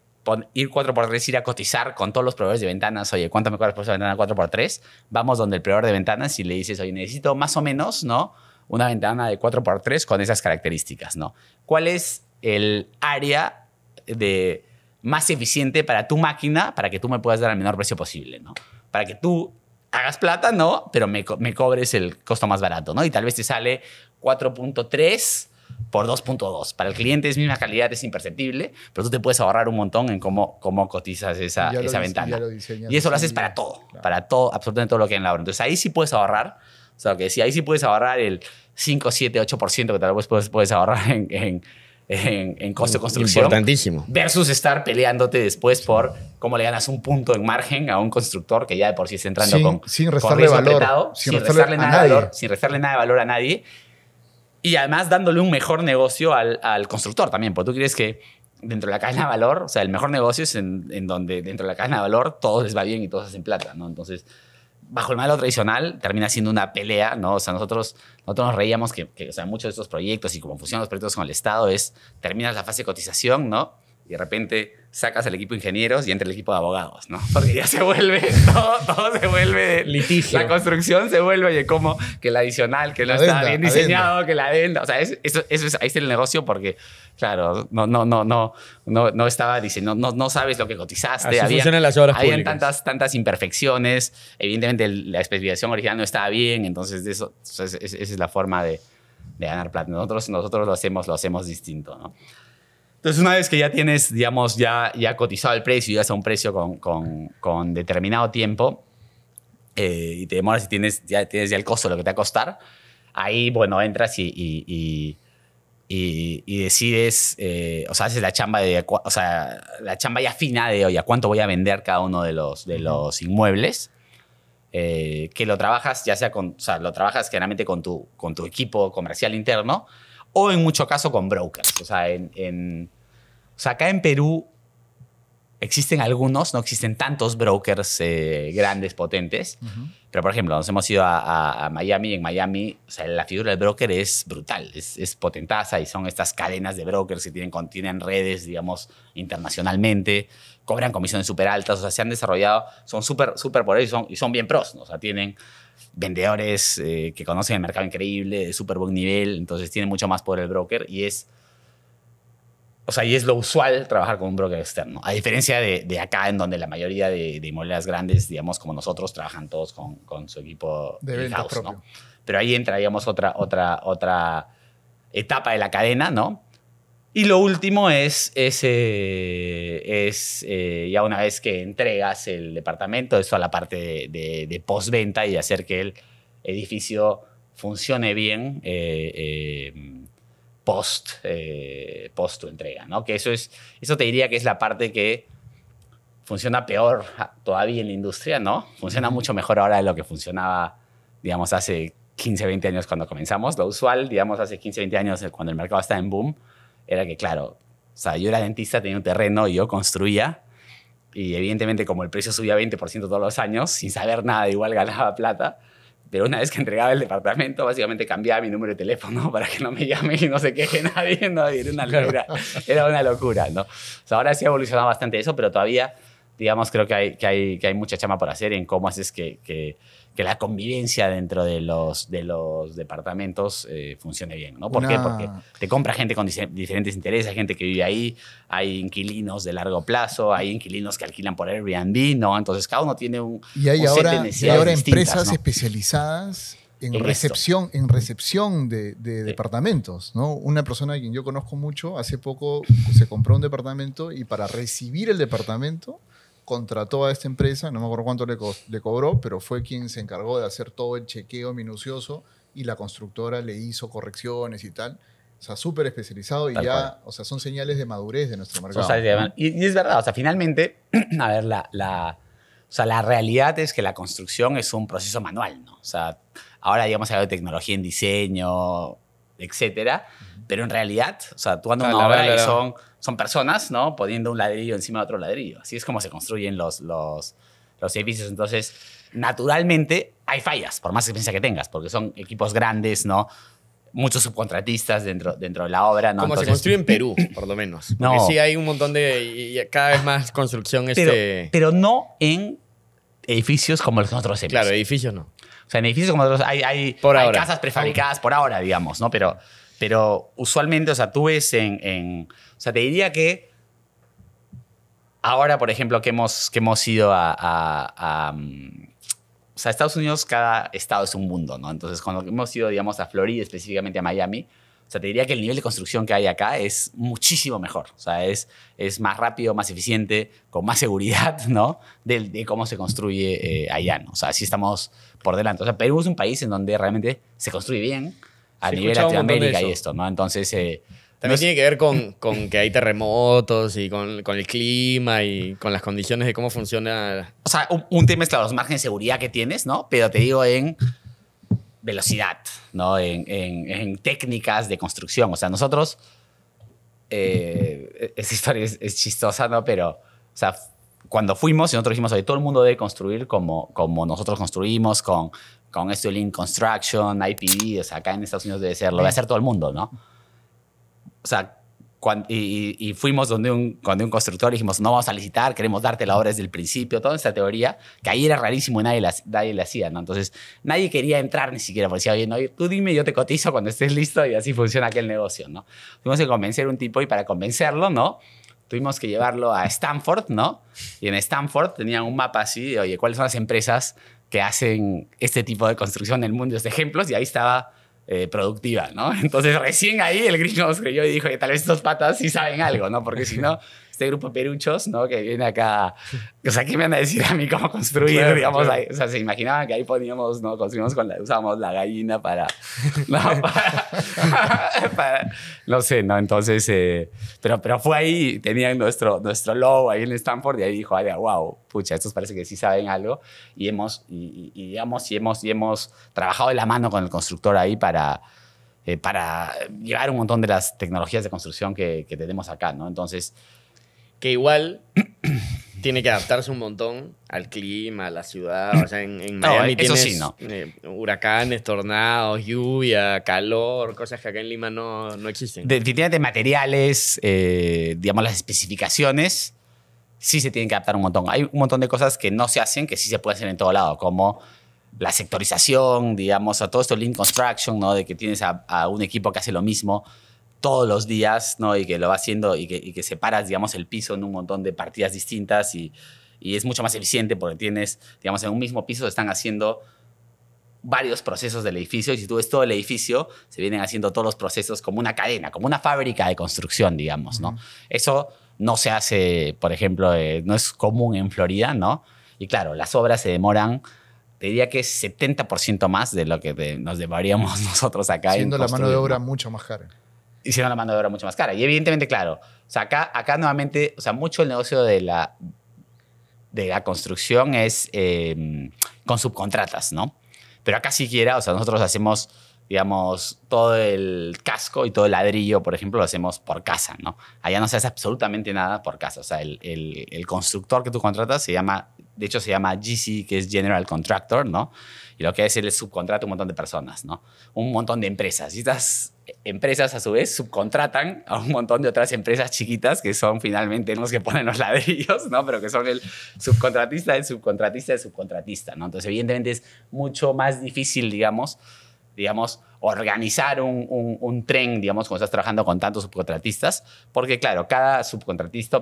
ir 4x3, ir a cotizar con todos los proveedores de ventanas, oye, ¿cuánto me cobras por esa ventana 4x3? Vamos donde el proveedor de ventanas y le dices, oye, necesito más o menos, ¿no? Una ventana de 4x3 con esas características, ¿no? ¿Cuál es el área más eficiente para tu máquina para que tú me puedas dar el menor precio posible, ¿no? Para que tú hagas plata, ¿no? Pero me cobres el costo más barato, ¿no? Y tal vez te sale 4.3 por 2.2. Para el cliente es misma calidad, es imperceptible, pero tú te puedes ahorrar un montón en cómo cotizas esa ventana. Y eso lo haces para todo, claro. Para todo, absolutamente todo lo que hay en la obra. Entonces ahí sí puedes ahorrar, o sea, lo que decía, ahí sí puedes ahorrar el 5, 7, 8% que tal vez puedes ahorrar en costo de construcción. Importantísimo. Versus estar peleándote después por cómo le ganas un punto en margen a un constructor que ya de por sí está entrando sin restarle valor. Apretado, sin restarle nada de valor, sin restarle nada de valor a nadie. Y además dándole un mejor negocio al constructor también, porque tú crees que dentro de la cadena de valor, o sea, el mejor negocio es en donde dentro de la cadena de valor todos les va bien y todos hacen plata, ¿no? Entonces, bajo el modelo tradicional termina siendo una pelea, ¿no? O sea, nosotros nos reíamos que o sea, muchos de estos proyectos y cómo funcionan los proyectos con el Estado es, terminas la fase de cotización, ¿no? Y de repente sacas el equipo de ingenieros y entra el equipo de abogados, ¿no? Porque ya se vuelve, todo se vuelve litigio. La construcción se vuelve, oye, como que el adicional, que no está bien diseñado, que la adenda. O sea, eso es, ahí está el negocio porque, claro, no estaba diseñado, no sabes lo que cotizaste. Así funcionan las obras habían públicas. tantas imperfecciones. Evidentemente, la especificación original no estaba bien, entonces esa es la forma de ganar plata. Nosotros lo hacemos distinto, ¿no? Entonces, una vez que ya tienes, digamos, ya cotizado el precio y ya es a un precio con determinado tiempo y te demoras y tienes ya el costo de lo que te va a costar, ahí, bueno, entras y decides, o sea, haces la chamba la chamba ya fina de, oye, ¿a cuánto voy a vender cada uno de los inmuebles? Que lo trabajas, ya sea lo trabajas generalmente con tu equipo comercial interno o en mucho caso con brokers. O sea, acá en Perú existen algunos, no existen tantos brokers grandes, potentes. Pero, por ejemplo, nos hemos ido a Miami. En Miami, o sea, la figura del broker es brutal, es potentaza y son estas cadenas de brokers que tienen redes, digamos, internacionalmente, cobran comisiones súper altas, o sea, se han desarrollado, son súper por eso y son bien pros, ¿no? O sea, tienen vendedores que conocen el mercado increíble, de súper buen nivel, entonces tiene mucho más poder el broker y es lo usual trabajar con un broker externo. A diferencia de acá, en donde la mayoría de inmobiliarias grandes, digamos, como nosotros, trabajan todos con su equipo de ventas in-house, propio. ¿no? Pero ahí entra, digamos, otra etapa de la cadena, ¿no? Y lo último es ya una vez que entregas el departamento, eso a la parte de postventa y hacer que el edificio funcione bien post tu entrega, ¿no? Que eso te diría que es la parte que funciona peor todavía en la industria, ¿no? Funciona mucho mejor ahora de lo que funcionaba, digamos, hace 15, 20 años cuando comenzamos. Lo usual, digamos, hace 15, 20 años, cuando el mercado estaba en boom, era que, claro, o sea, yo era dentista, tenía un terreno y yo construía. Y evidentemente, como el precio subía 20% todos los años, sin saber nada, igual ganaba plata. Pero una vez que entregaba el departamento, básicamente cambiaba mi número de teléfono para que no me llame y no se queje nadie. ¿No? Era una locura. Era una locura, ¿no? O sea, ahora sí ha evolucionado bastante eso, pero todavía, digamos, creo que hay mucha chama por hacer en cómo haces que la convivencia dentro de los departamentos funcione bien, ¿no? ¿Por qué? Porque te compra gente con diferentes intereses, hay gente que vive ahí, hay inquilinos de largo plazo, hay inquilinos que alquilan por Airbnb, ¿no? Entonces cada uno tiene un set de necesidades distintas, empresas ¿no? especializadas en recepción de departamentos, ¿no? Una persona a quien yo conozco mucho, hace poco se compró un departamento y para recibir el departamento contrató a esta empresa, no me acuerdo cuánto le cobró, pero fue quien se encargó de hacer todo el chequeo minucioso y la constructora le hizo correcciones y tal. O sea, súper especializado y Tal ya, cual. o sea, son señales de madurez de nuestro O mercado. sea, y es verdad, o sea, finalmente, a ver, o sea, la realidad es que la construcción es un proceso manual, ¿no? O sea, ahora digamos algo de tecnología en diseño, etcétera, pero en realidad, o sea, tú andas una obra y son personas, ¿no? Poniendo un ladrillo encima de otro ladrillo. Así es como se construyen los edificios. Entonces, naturalmente, hay fallas, por más experiencia que tengas, porque son equipos grandes, ¿no? Muchos subcontratistas dentro de la obra, ¿no? Como Entonces, se construye en Perú, por lo menos. Porque No. sí hay un montón de... y cada vez más construcción pero no en edificios como los que nosotros hacemos. Claro, edificios no. O sea, en edificios como nosotros hay Por ahora. casas prefabricadas por ahora, digamos, ¿no? Pero usualmente, o sea, tú ves o sea, te diría que ahora, por ejemplo, que hemos ido o sea, Estados Unidos, cada estado es un mundo, ¿no? Entonces, cuando hemos ido, digamos, a Florida, específicamente a Miami, o sea, te diría que el nivel de construcción que hay acá es muchísimo mejor. O sea, es más rápido, más eficiente, con más seguridad, ¿no? De cómo se construye allá, ¿no? O sea, sí estamos por delante. O sea, Perú es un país en donde realmente se construye bien a Sí, he nivel escuchado un montón de Latinoamérica y eso. esto, ¿no? Entonces, También no es- tiene que ver con que hay terremotos y con el clima y con las condiciones de cómo funciona. O sea, un tema es, claro, los márgenes de seguridad que tienes, ¿no? Pero te digo en velocidad, ¿no? En técnicas de construcción. O sea, nosotros... esa historia es chistosa, ¿no? Pero, o sea, cuando fuimos, nosotros dijimos, oye, todo el mundo debe construir como nosotros construimos, con esto de Lean Construction, IPD, o sea, acá en Estados Unidos debe ser, lo debe hacer todo el mundo, ¿no? O sea, y fuimos donde un constructor y dijimos, no vamos a licitar, queremos darte la obra desde el principio, toda esta teoría, que ahí era rarísimo y nadie la hacía, ¿no? Entonces, nadie quería entrar ni siquiera, porque decía, oye, no, tú dime, yo te cotizo cuando estés listo y así funciona aquel negocio, ¿no? Tuvimos que convencer a un tipo y para convencerlo, ¿no? Tuvimos que llevarlo a Stanford, ¿no? Y en Stanford tenían un mapa así de, oye, ¿cuáles son las empresas que hacen este tipo de construcción en el mundo? Estos ejemplos, y ahí estaba productiva, ¿no? Entonces recién ahí el gringo nos creyó y dijo que tal vez estos patas sí saben algo, ¿no? Porque si no, este grupo de peruchos, ¿no? Que viene acá, o sea, ¿qué me van a decir a mí cómo construir? Claro, digamos, claro. ahí, o sea, se imaginaban que ahí poníamos, ¿no? Construimos usábamos la gallina para, ¿no? No sé, ¿no? Entonces, pero fue ahí, tenían nuestro logo ahí en Stanford y ahí dijo, ay, wow, pucha, estos parece que sí saben algo y hemos trabajado de la mano con el constructor ahí para llevar un montón de las tecnologías de construcción que tenemos acá, ¿no? Entonces, Que igual tiene que adaptarse un montón al clima, a la ciudad. O sea, en No, Miami eso tienes sí, ¿no? Huracanes, tornados, lluvia, calor, cosas que acá en Lima no existen. definitivamente materiales, digamos, las especificaciones, sí se tienen que adaptar un montón. Hay un montón de cosas que no se hacen, que sí se pueden hacer en todo lado, como la sectorización, digamos, a todo esto Lean Construction, ¿no? De que tienes a un equipo que hace lo mismo todos los días, ¿no? Y que lo va haciendo y que separas, digamos, el piso en un montón de partidas distintas y es mucho más eficiente porque tienes, digamos, en un mismo piso se están haciendo varios procesos del edificio y si tú ves todo el edificio, se vienen haciendo todos los procesos como una cadena, como una fábrica de construcción, digamos, ¿no? Eso no se hace, por ejemplo, no es común en Florida, ¿no? Y claro, las obras se demoran, te diría que es 70% más de lo que nos demoraríamos nosotros acá. Siendo en la mano de construir, obra ¿no? mucho más cara. Y siendo la mano de obra mucho más cara. Y evidentemente, claro, o sea, acá nuevamente, o sea, mucho el negocio de la construcción es con subcontratas, ¿no? Pero acá siquiera, o sea, nosotros hacemos, digamos, todo el casco y todo el ladrillo, por ejemplo, lo hacemos por casa, ¿no? Allá no se hace absolutamente nada por casa. O sea, el constructor que tú contratas se llama GC, que es General Contractor, ¿no? Y lo que hace es subcontrata un montón de personas, ¿no? Un montón de empresas. Y estas empresas, a su vez, subcontratan a un montón de otras empresas chiquitas que son finalmente los que ponen los ladrillos, ¿no? Pero que son el subcontratista del subcontratista del subcontratista, ¿no? Entonces, evidentemente, es mucho más difícil, digamos, organizar un tren, digamos, cuando estás trabajando con tantos subcontratistas, porque, claro, cada subcontratista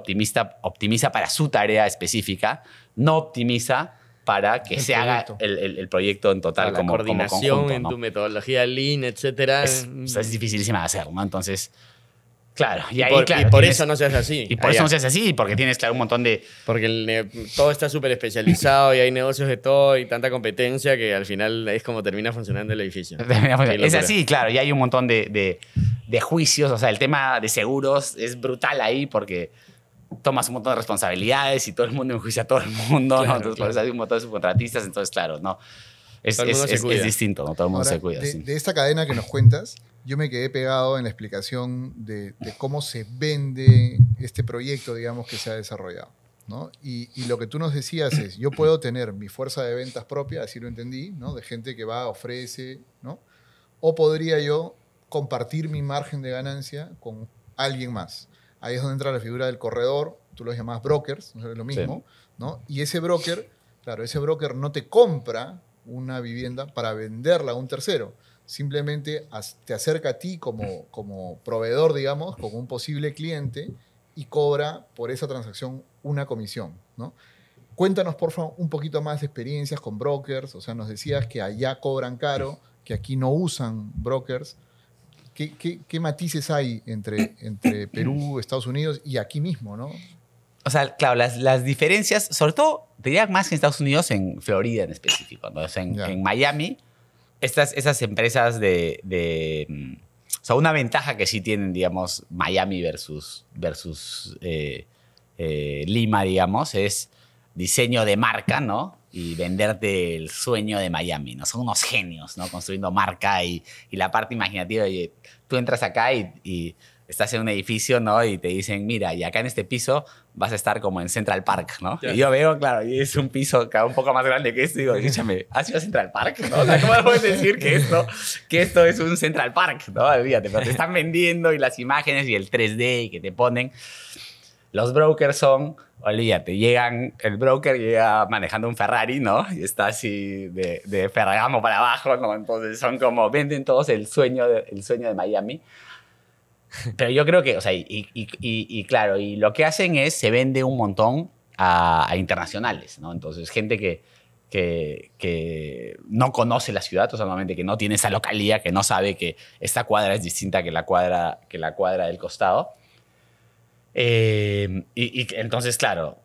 optimiza para su tarea específica, no optimiza para que se haga el proyecto en total la como coordinación conjunto, en ¿no? tu metodología Lean, etcétera. Es dificilísima de hacer, ¿no? Entonces, Claro, y Y ahí, por, claro, y por tienes- eso no se hace así. Y por eso allá. no se hace así, porque tienes, claro, un montón de... Porque todo está súper especializado y hay negocios de todo y tanta competencia que al final es como termina funcionando el edificio. Qué Es locura. así, claro, y hay un montón de juicios, o sea, el tema de seguros es brutal ahí porque tomas un montón de responsabilidades y todo el mundo enjuicia a todo el mundo, ¿no? Claro, Entonces, claro. por eso hay un montón de subcontratistas, entonces, claro, no. Todo el mundo se cuida. Es distinto, ¿no? Todo el mundo Ahora, se cuida, de, sí. de esta cadena que nos cuentas, yo me quedé pegado en la explicación de cómo se vende este proyecto, digamos, que se ha desarrollado, ¿no? Y lo que tú nos decías es, yo puedo tener mi fuerza de ventas propia, así lo entendí, ¿no? De gente que va, ofrece, ¿no? O podría yo compartir mi margen de ganancia con alguien más. Ahí es donde entra la figura del corredor, tú los llamas brokers, no es lo mismo, ¿no? Y ese broker, claro, ese broker no te compra una vivienda para venderla a un tercero. Simplemente te acerca a ti como proveedor, digamos, como un posible cliente y cobra por esa transacción una comisión, ¿no? Cuéntanos, por favor, un poquito más de experiencias con brokers. O sea, nos decías que allá cobran caro, que aquí no usan brokers. ¿Qué matices hay entre Perú, Estados Unidos y aquí mismo, ¿no? O sea, claro, las diferencias, sobre todo, diría más que en Estados Unidos, en Florida en específico, ¿no? O sea, Ya. en Miami, esas empresas o sea, una ventaja que sí tienen, digamos, Miami versus Lima, digamos, es diseño de marca, ¿no? Y venderte el sueño de Miami, ¿no? Son unos genios, ¿no? Construyendo marca y la parte imaginativa. Y tú entras acá y estás en un edificio, ¿no? Y te dicen, mira, y acá en este piso vas a estar como en Central Park, ¿no? Ya. Y yo veo, claro, y es un piso cada un poco más grande que esto. Y digo, escúchame, ¿has ido a Central Park? ¿No? O sea, ¿cómo puedes decir que esto es un Central Park? ¿No? Olvídate, pero te están vendiendo y las imágenes y el 3D y que te ponen. Los brokers son, olvídate, el broker llega manejando un Ferrari, ¿no? Y está así de Ferragamo para abajo, ¿no? Entonces son como, venden todos el sueño de Miami. Pero yo creo que, o sea, y claro, y lo que hacen es, se vende un montón a internacionales, ¿no? Entonces, gente que no conoce la ciudad, o sea, normalmente que no tiene esa localía, que no sabe que esta cuadra es distinta que la cuadra del costado. Entonces, claro,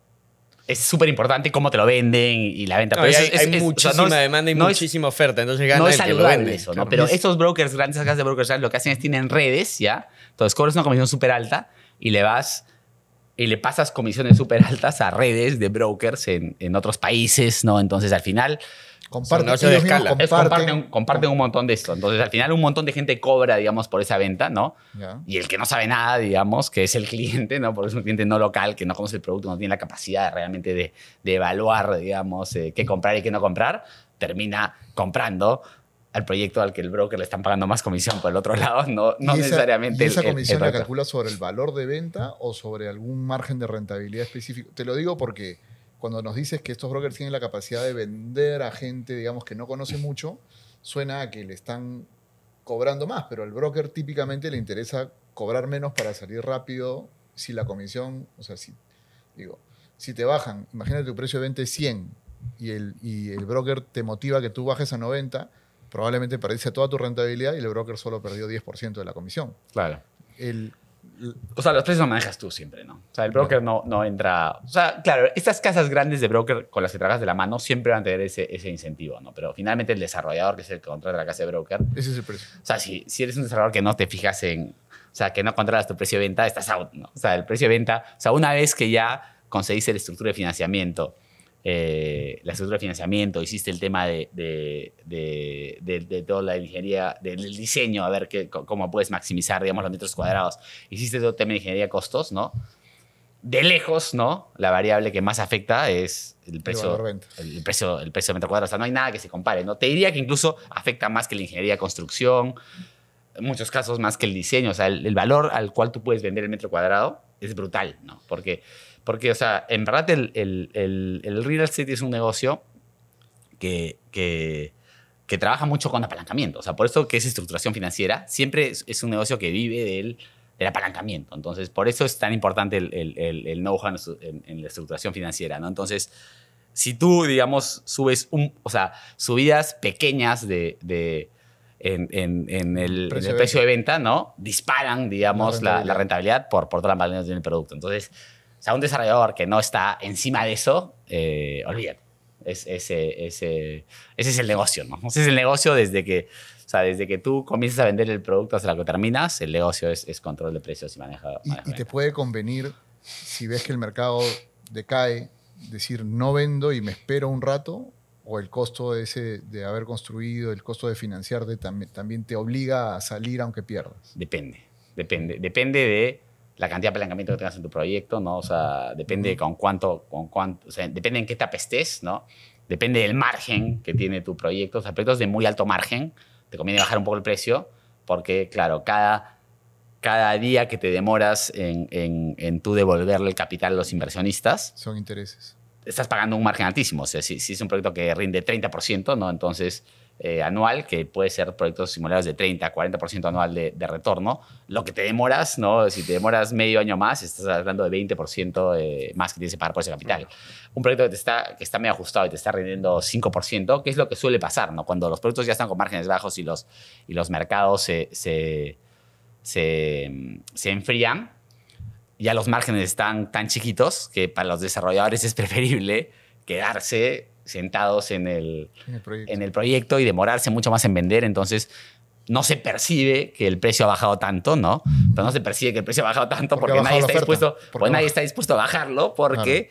es súper importante cómo te lo venden y la venta. No, Pero y eso hay o sea, muchísima demanda y no es- muchísima oferta, entonces gana no es el que lo saludable vende. eso, ¿no? Claro. Pero estos brokers, grandes casas de brokers, lo que hacen es tienen redes, ¿ya? Entonces cobras una comisión súper alta y le pasas comisiones súper altas a redes de brokers en otros países, ¿no? Entonces al final Comparten, no se de ellos mismos escala. comparten un montón de esto. Entonces al final un montón de gente cobra, digamos, por esa venta, ¿no? Ya. Y el que no sabe nada, digamos, que es el cliente, ¿no? Porque es un cliente no local, que no conoce el producto, no tiene la capacidad realmente de evaluar, digamos, qué comprar y qué no comprar, termina comprando al proyecto al que el broker le están pagando más comisión por el otro lado, no ¿Y esa, necesariamente ¿y esa el comisión la broker. calcula sobre el valor de venta o sobre algún margen de rentabilidad específico? Te lo digo porque cuando nos dices que estos brokers tienen la capacidad de vender a gente, digamos, que no conoce mucho, suena a que le están cobrando más, pero al broker típicamente le interesa cobrar menos para salir rápido si la comisión, o sea, si te bajan, imagínate tu precio de venta es 100 y el broker te motiva que tú bajes a 90, probablemente perdiste toda tu rentabilidad y el broker solo perdió 10% de la comisión. Claro. El- O sea, los precios los manejas tú siempre, ¿no? O sea, el broker no entra... O sea, claro, estas casas grandes de broker con las que trabajas de la mano siempre van a tener ese incentivo, ¿no? Pero finalmente el desarrollador, que es el que contrata la casa de broker, ese es el precio. o sea, si eres un desarrollador que no te fijas o sea, que no controlas tu precio de venta, estás out, ¿no? O sea, el precio de venta, o sea, una vez que ya conseguiste la estructura de financiamiento, hiciste el tema de toda la ingeniería, del diseño, a ver cómo puedes maximizar, digamos, los metros cuadrados, hiciste todo el tema de ingeniería de costos, ¿no? De lejos, ¿no? La variable que más afecta es el precio, valor-venta. el precio de metro cuadrado. O sea, no hay nada que se compare, ¿no? Te diría que incluso afecta más que la ingeniería de construcción, en muchos casos más que el diseño. O sea, el valor al cual tú puedes vender el metro cuadrado es brutal, ¿no? Porque o sea, en verdad el real estate es un negocio que trabaja mucho con apalancamiento. O sea, por eso que es estructuración financiera, siempre es un negocio que vive del apalancamiento. Entonces, por eso es tan importante el know-how en la estructuración financiera, ¿no? Entonces, si tú, digamos, subes o sea, subidas pequeñas en el precio de venta, ¿no? Disparan, digamos, la rentabilidad por toda la valía que tiene el producto. Entonces, o sea, un desarrollador que no está encima de eso, olvídate. Ese es el negocio, ¿no? Ese es el negocio desde que tú comienzas a vender el producto hasta que terminas, el negocio es control de precios y maneja y te puede convenir, si ves que el mercado decae, decir, no vendo y me espero un rato, o el costo de haber construido, el costo de financiarte también te obliga a salir aunque pierdas. Depende de la cantidad de apalancamiento que tengas en tu proyecto, ¿no? O sea, depende con cuánto, o sea, depende en qué etapa estés, ¿no? Depende del margen que tiene tu proyecto. O sea, proyectos de muy alto margen, te conviene bajar un poco el precio, porque, claro, cada día que te demoras en tú devolverle el capital a los inversionistas, son intereses. Estás pagando un margen altísimo. O sea, si es un proyecto que rinde 30%, ¿no? Entonces, anual, que puede ser proyectos inmobiliarios de 30, 40% anual de retorno, lo que te demoras, ¿no? Si te demoras medio año más, estás hablando de 20% más que tienes que pagar por ese capital. Un proyecto que está medio ajustado y te está rindiendo 5%, que es lo que suele pasar, ¿no? Cuando los productos ya están con márgenes bajos y los mercados se enfrían, ya los márgenes están tan chiquitos que para los desarrolladores es preferible quedarse sentados en el proyecto y demorarse mucho más en vender. Entonces, no se percibe que el precio ha bajado tanto, ¿no? Pero no se percibe que el precio ha bajado tanto porque nadie está dispuesto a bajarlo porque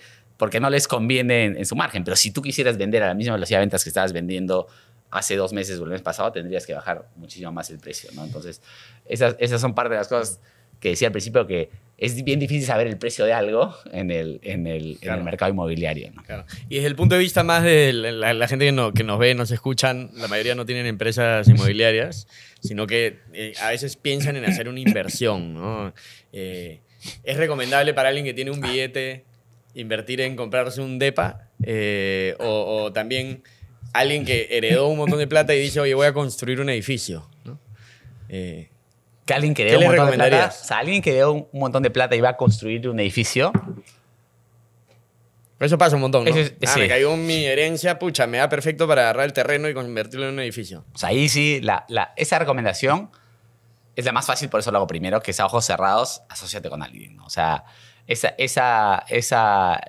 no les conviene en su margen. Pero si tú quisieras vender a la misma velocidad de ventas que estabas vendiendo hace 2 meses o el mes pasado, tendrías que bajar muchísimo más el precio, ¿no? Entonces, esas son parte de las cosas que decía al principio, que es bien difícil saber el precio de algo en el mercado inmobiliario, ¿no? Claro. Y desde el punto de vista más de la gente que nos ve, nos escuchan, la mayoría no tienen empresas inmobiliarias, sino que a veces piensan en hacer una inversión, ¿no? ¿Es recomendable para alguien que tiene un billete invertir en comprarse un depa? O también alguien que heredó un montón de plata y dice, oye, voy a construir un edificio, ¿no? Que alguien que heredó un montón de plata, o sea, alguien que heredó un montón de plata y va a construir un edificio. Eso pasa un montón, ¿no? Sí. Me cayó mi herencia, pucha, me da perfecto para agarrar el terreno y convertirlo en un edificio. O sea, ahí sí, esa recomendación es la más fácil, por eso lo hago primero, que es a ojos cerrados, asóciate con alguien, ¿no? O sea,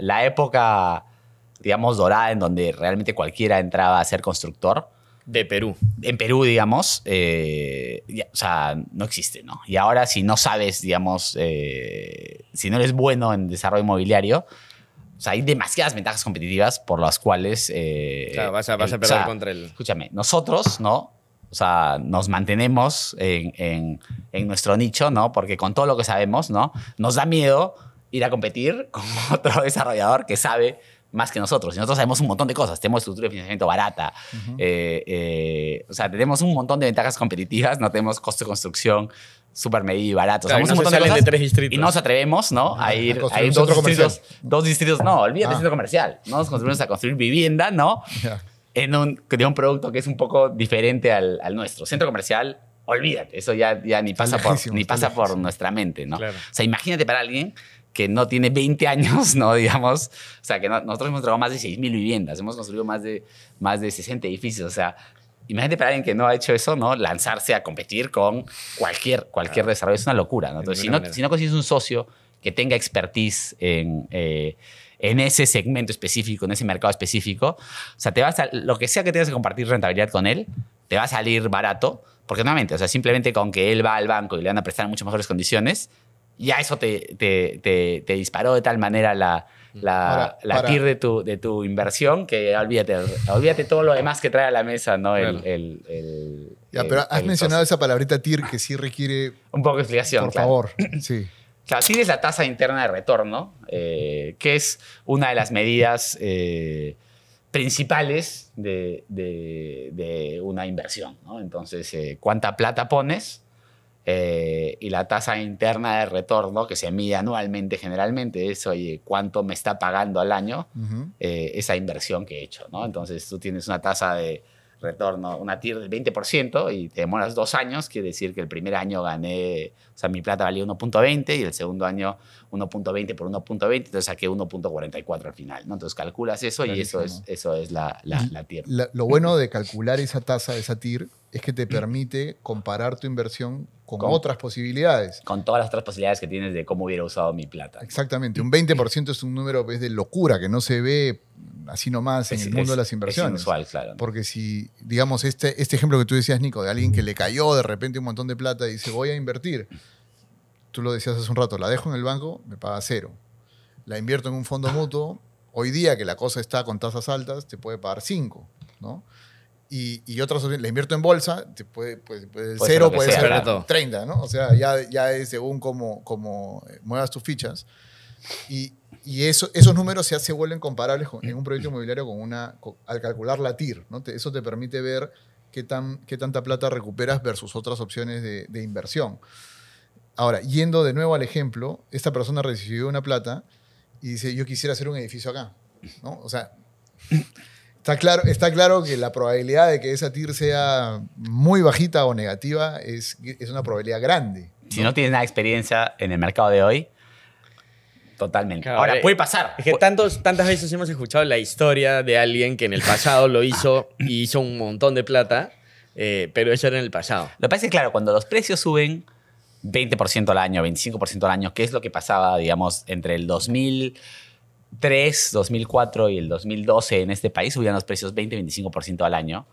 la época, digamos, dorada en donde realmente cualquiera entraba a ser constructor. De Perú. En Perú, digamos, o sea, no existe, ¿no? Y ahora, si no sabes, digamos, si no eres bueno en desarrollo inmobiliario, o sea, hay demasiadas ventajas competitivas por las cuales... claro, vas a perder contra el... Escúchame, nosotros, ¿no? O sea, nos mantenemos en nuestro nicho, ¿no? Porque con todo lo que sabemos, ¿no? Nos da miedo ir a competir con otro desarrollador que sabe más que nosotros. Y nosotros sabemos un montón de cosas. Tenemos estructura de financiamiento barata. O sea, tenemos un montón de ventajas competitivas. No tenemos costo de construcción súper medido y barato. Claro, sabemos un montón de cosas. De 3 distritos. Y no nos atrevemos, ¿no? A ir a 2 distritos. No, olvídate del centro comercial. No nos construimos a construir vivienda, ¿no? Yeah. De un producto que es un poco diferente al nuestro. Centro comercial, olvídate. Eso ya ni pasa por nuestra mente, ¿no? Claro. O sea, imagínate para alguien que no tiene 20 años, ¿no? Digamos, o sea, que nosotros hemos entregado más de 6.000 viviendas, hemos construido más de 60 edificios, o sea, imagínate para alguien que no ha hecho eso, ¿no? Lanzarse a competir con cualquier desarrollo es una locura, ¿no? Entonces, si no consigues un socio que tenga expertise en ese segmento específico, en ese mercado específico, o sea, lo que sea que tengas que compartir rentabilidad con él, te va a salir barato, porque nuevamente, o sea, simplemente con que él va al banco y le van a prestar en mucho mejores condiciones, ya eso te disparó de tal manera la TIR de tu inversión que olvídate todo lo demás que trae a la mesa, ¿no? Claro. Pero has mencionado esa palabrita TIR que sí requiere... un poco de explicación, Por claro. favor, sí. Claro, TIR es la tasa interna de retorno, que es una de las medidas principales de una inversión, ¿no? Entonces, ¿cuánta plata pones? Y la tasa interna de retorno, que se mide anualmente generalmente, es, oye, ¿cuánto me está pagando al año esa inversión que he hecho, ¿no? Entonces, tú tienes una tasa de retorno, una TIR del 20% y te demoras 2 años, quiere decir que el primer año gané, o sea, mi plata valía 1.20 y el segundo año 1.20 por 1.20, entonces saqué 1.44 al final, ¿no? Entonces calculas eso y eso es la TIR. Lo bueno de calcular esa tasa, esa TIR, es que te permite comparar tu inversión con otras posibilidades. Con todas las otras posibilidades que tienes de cómo hubiera usado mi plata. Exactamente. Un 20% es un número pues, de locura que no se ve así nomás en el mundo de las inversiones. Es inusual, claro. Porque si, digamos, este ejemplo que tú decías, Nico, de alguien que le cayó de repente un montón de plata y dice, voy a invertir. Tú lo decías hace un rato, la dejo en el banco, me paga 0. La invierto en un fondo mutuo, hoy día que la cosa está con tasas altas, te puede pagar 5, ¿no? Y otras opciones, la invierto en bolsa, te puede 0, puede ser 30, ¿no? O sea, ya es según cómo muevas tus fichas. Y esos números se vuelven comparables en un proyecto inmobiliario al calcular la TIR, ¿no? Eso te permite ver qué tanta plata recuperas versus otras opciones de inversión. Ahora, yendo de nuevo al ejemplo, esta persona recibió una plata y dice, yo quisiera hacer un edificio acá, ¿no? O sea, está claro que la probabilidad de que esa TIR sea muy bajita o negativa es una probabilidad grande, ¿no? Si no tienes nada de experiencia en el mercado de hoy, totalmente. Claro, ahora, puede pasar. Es que tantas veces hemos escuchado la historia de alguien que en el pasado lo hizo y hizo un montón de plata, pero eso era en el pasado. Lo que pasa es que, claro, cuando los precios suben 20% al año, 25% al año, que es lo que pasaba, digamos, entre el 2003, 2004 y el 2012 en este país, subían los precios 20-25% al año.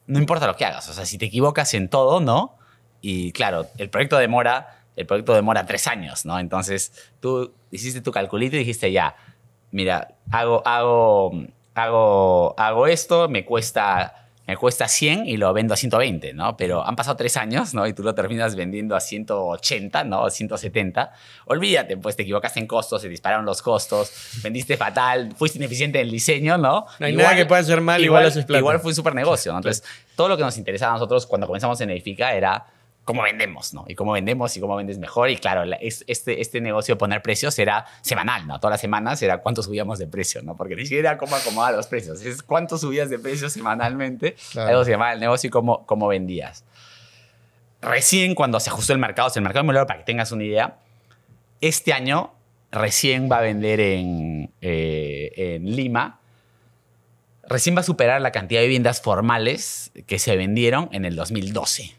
No importa lo que hagas. O sea, si te equivocas en todo, ¿no? Y claro, el proyecto demora 3 años, ¿no? Entonces, tú hiciste tu calculito y dijiste, ya, mira, hago esto, me cuesta 100 y lo vendo a 120, ¿no? Pero han pasado 3 años, ¿no? Y tú lo terminas vendiendo a 180, ¿no? A 170. Olvídate, pues te equivocaste en costos, se dispararon los costos, vendiste fatal, fuiste ineficiente en el diseño, ¿no? No hay nada que pueda hacer mal, igual haces plata. Igual fue un súper negocio, ¿no? Entonces, todo lo que nos interesaba a nosotros cuando comenzamos en Edifica era cómo vendemos, ¿no? Y cómo vendemos y cómo vendes mejor. Y claro, este negocio de poner precios era semanal, ¿no? Todas las semanas era cuánto subíamos de precio, ¿no? Porque ni siquiera cómo acomodar los precios. Es cuánto subías de precio semanalmente. Claro. Eso se llamaba el negocio y cómo vendías. Recién cuando se ajustó el mercado inmobiliario, para que tengas una idea, este año recién va a vender en Lima. Recién va a superar la cantidad de viviendas formales que se vendieron en el 2012.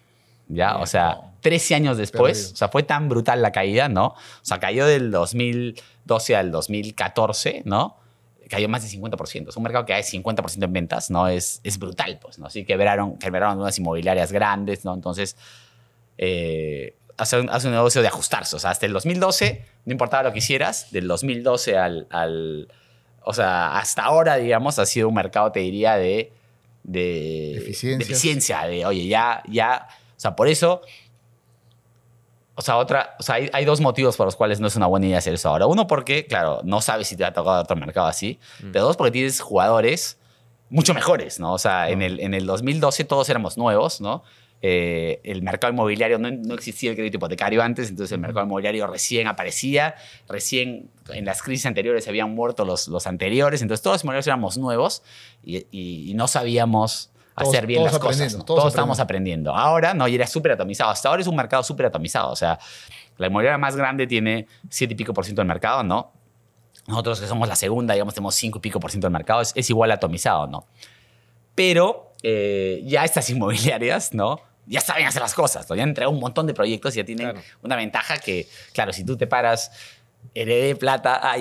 ¿Ya? O sea, 13 años después, o sea, fue tan brutal la caída, ¿no? O sea, cayó del 2012 al 2014, ¿no? Cayó más del 50%. Es un mercado que hay 50% en ventas, ¿no? Es brutal, pues, ¿no? Así que quebraron unas inmobiliarias grandes, ¿no? Entonces, hace un negocio de ajustarse. O sea, hasta el 2012, no importaba lo que hicieras, del 2012 o sea, hasta ahora, digamos, ha sido un mercado, te diría, de eficiencia, de, oye, ya... O sea, por eso, hay 2 motivos por los cuales no es una buena idea hacer eso ahora. Uno, porque, claro, no sabes si te va a tocar otro mercado así. Pero 2, porque tienes jugadores mucho mejores, ¿no? O sea, en el 2012 todos éramos nuevos, ¿no? El mercado inmobiliario, no existía el crédito hipotecario antes, entonces el mercado inmobiliario recién aparecía, recién en las crisis anteriores se habían muerto los anteriores, entonces todos los inmobiliarios éramos nuevos y no sabíamos hacer bien las cosas, ¿no? Todos estábamos aprendiendo. Ahora, no, y era súper atomizado. Hasta ahora es un mercado súper atomizado. O sea, la inmobiliaria más grande tiene 7 y pico % del mercado, ¿no? Nosotros que somos la segunda, digamos, tenemos 5 y pico % del mercado. Es igual atomizado, ¿no? Pero ya estas inmobiliarias, ¿no? Ya saben hacer las cosas, ¿no? Ya han entregado un montón de proyectos y ya tienen una ventaja que, claro, si tú te paras, heredé plata,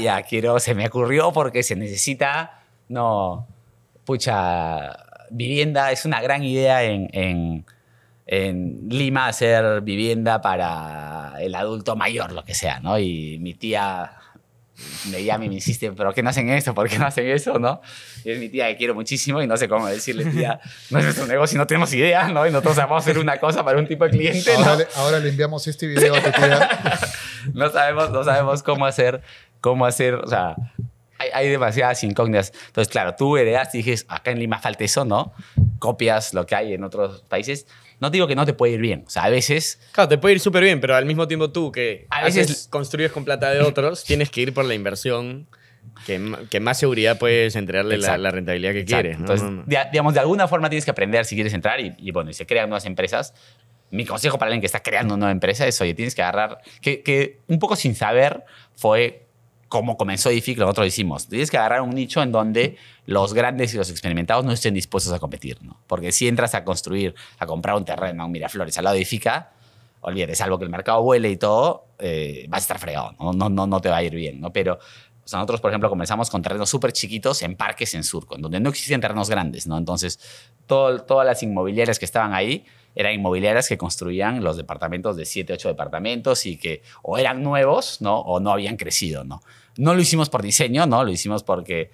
se me ocurrió porque se necesita, no, pucha... Vivienda, es una gran idea en Lima hacer vivienda para el adulto mayor, lo que sea, ¿no? Y mi tía me llama y me insiste, ¿pero qué no hacen eso? ¿Por qué no hacen eso? ¿No? Y es mi tía que quiero muchísimo y no sé cómo decirle, tía, no es nuestro negocio y no tenemos idea, ¿no? Y nosotros vamos a hacer una cosa para un tipo de cliente, ¿no? Ahora le enviamos este video a tu tía. No sabemos cómo hacer, o sea... Hay demasiadas incógnitas. Entonces, claro, tú heredaste y dices, acá en Lima falta eso, ¿no? Copias lo que hay en otros países. No te digo que no te puede ir bien. O sea, a veces... Claro, te puede ir súper bien, pero al mismo tiempo tú que a veces construyes con plata de otros, tienes que ir por la inversión Que más seguridad puedes entregarle Exacto. la rentabilidad que Exacto. quieres. ¿no? Entonces, digamos, de alguna forma tienes que aprender si quieres entrar y bueno, y se crean nuevas empresas. Mi consejo para alguien que está creando una nueva empresa es, oye, tienes que agarrar, que un poco sin saber fue cómo comenzó Edific, lo que nosotros hicimos. Tienes que agarrar un nicho en donde los grandes y los experimentados no estén dispuestos a competir, ¿no? Porque si entras a construir, a comprar un terreno, un Miraflores al lado de Edifica, olvídate, salvo que el mercado vuele y todo, vas a estar fregado, no te va a ir bien, ¿no? Pero o sea, nosotros, por ejemplo, comenzamos con terrenos súper chiquitos en parques en Surco, en donde no existían terrenos grandes, ¿no? Entonces, todas las inmobiliarias que estaban ahí eran inmobiliarias que construían los departamentos de 7, 8 departamentos y que o eran nuevos, ¿no? O no habían crecido, ¿no? No lo hicimos por diseño, ¿no? Lo hicimos porque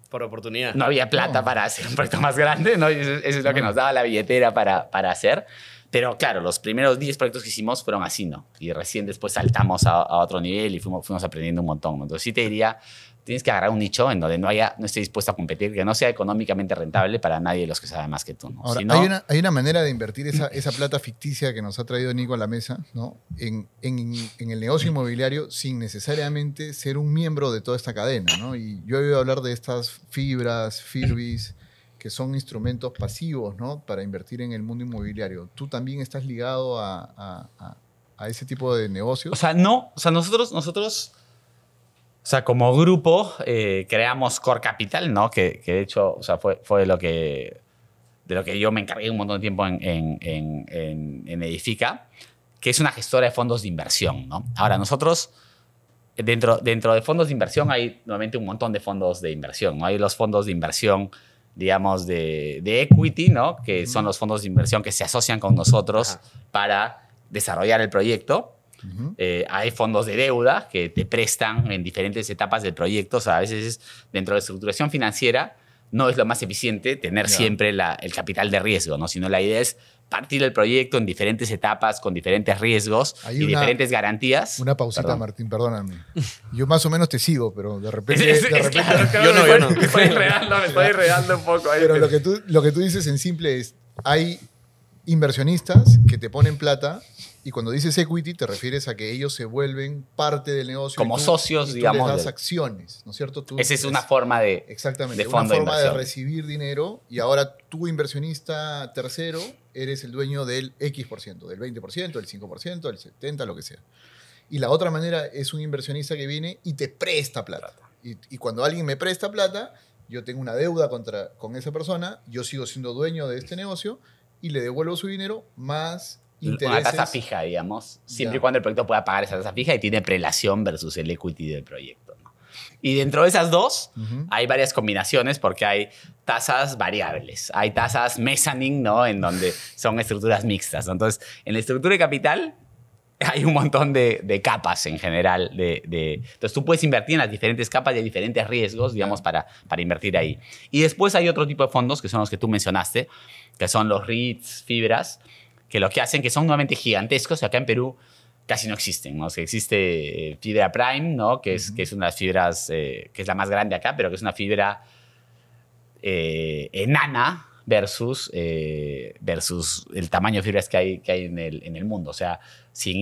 Por oportunidad. no había plata para hacer un proyecto más grande, ¿no? Y eso es lo que nos daba la billetera para hacer. Pero claro, los primeros 10 proyectos que hicimos fueron así, ¿no? Y recién después saltamos a otro nivel y fuimos aprendiendo un montón, ¿no? Entonces sí te diría, tienes que agarrar un nicho en donde no esté dispuesto a competir, que no sea económicamente rentable para nadie de los que saben más que tú, ¿no? Ahora, Si no, hay una manera de invertir esa plata ficticia que nos ha traído Nico a la mesa, ¿no? En el negocio inmobiliario sin necesariamente ser un miembro de toda esta cadena, ¿no? Y yo he oído hablar de estas fibras, Firbis, que son instrumentos pasivos, ¿no? Para invertir en el mundo inmobiliario. ¿Tú también estás ligado a ese tipo de negocios? o sea, no, o sea, nosotros, o sea, como grupo creamos Core Capital, ¿no? Que de hecho, o sea, fue de lo que yo me encargué un montón de tiempo en Edifica, que es una gestora de fondos de inversión, ¿no? Ahora, nosotros, dentro de fondos de inversión hay normalmente un montón de fondos de inversión, ¿no? Hay los fondos de inversión, digamos, de equity, ¿no? Que son los fondos de inversión que se asocian con nosotros para desarrollar el proyecto. Ujú. Hay fondos de deuda que te prestan en diferentes etapas del proyecto. O sea, a veces dentro de la estructuración financiera no es lo más eficiente tener Ya. siempre el capital de riesgo, ¿no? Sino la idea es partir el proyecto en diferentes etapas con diferentes riesgos Hay y una- diferentes garantías. Una pausita, Perdón. Martín, perdóname. Yo más o menos te sigo, pero de repente... Yo no. Me estoy enredando un poco ahí. Pero lo que tú dices en simple es, hay inversionistas que te ponen plata y cuando dices equity te refieres a que ellos se vuelven parte del negocio. Como y socios, y tú digamos, les das del- acciones, ¿no es cierto? Esa es una forma de... Exactamente, de una fondo de forma de inversión. recibir dinero y ahora tú, inversionista tercero, eres el dueño del X%, del 20%, del 5%, del 70%, lo que sea. Y la otra manera es un inversionista que viene y te presta plata. Y cuando alguien me presta plata, yo tengo una deuda con esa persona, yo sigo siendo dueño de este negocio y le devuelvo su dinero más intereses. Una tasa fija, digamos, siempre Ya. y cuando el proyecto pueda pagar esa tasa fija y tiene prelación versus el equity del proyecto, ¿no? Y dentro de esas dos Ujú. hay varias combinaciones porque hay tasas variables, hay tasas mezzanine, ¿no? En donde son estructuras mixtas, ¿no? Entonces, en la estructura de capital hay un montón de capas en general. Entonces, tú puedes invertir en las diferentes capas y hay diferentes riesgos, digamos, para invertir ahí. Y después hay otro tipo de fondos, que son los que tú mencionaste, que son los REITs, fibras, que lo que hacen, que son nuevamente gigantescos, acá en Perú casi no existen, ¿no? O sea, existe Fibra Prime, ¿no? Que es una de las fibras, que es la más grande acá, pero que es una fibra enana versus el tamaño de fibras que hay en el mundo. O sea, sin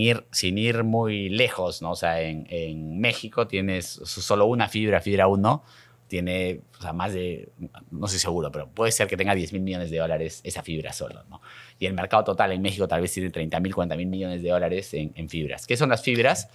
ir muy lejos, ¿no? O sea, en México tienes solo una fibra 1, tiene, o sea, más de, no estoy seguro, pero puede ser que tenga 10.000 millones de dólares esa fibra solo, ¿no? Y el mercado total en México tal vez tiene 30.000, 40.000 millones de dólares en fibras. ¿Qué son las fibras?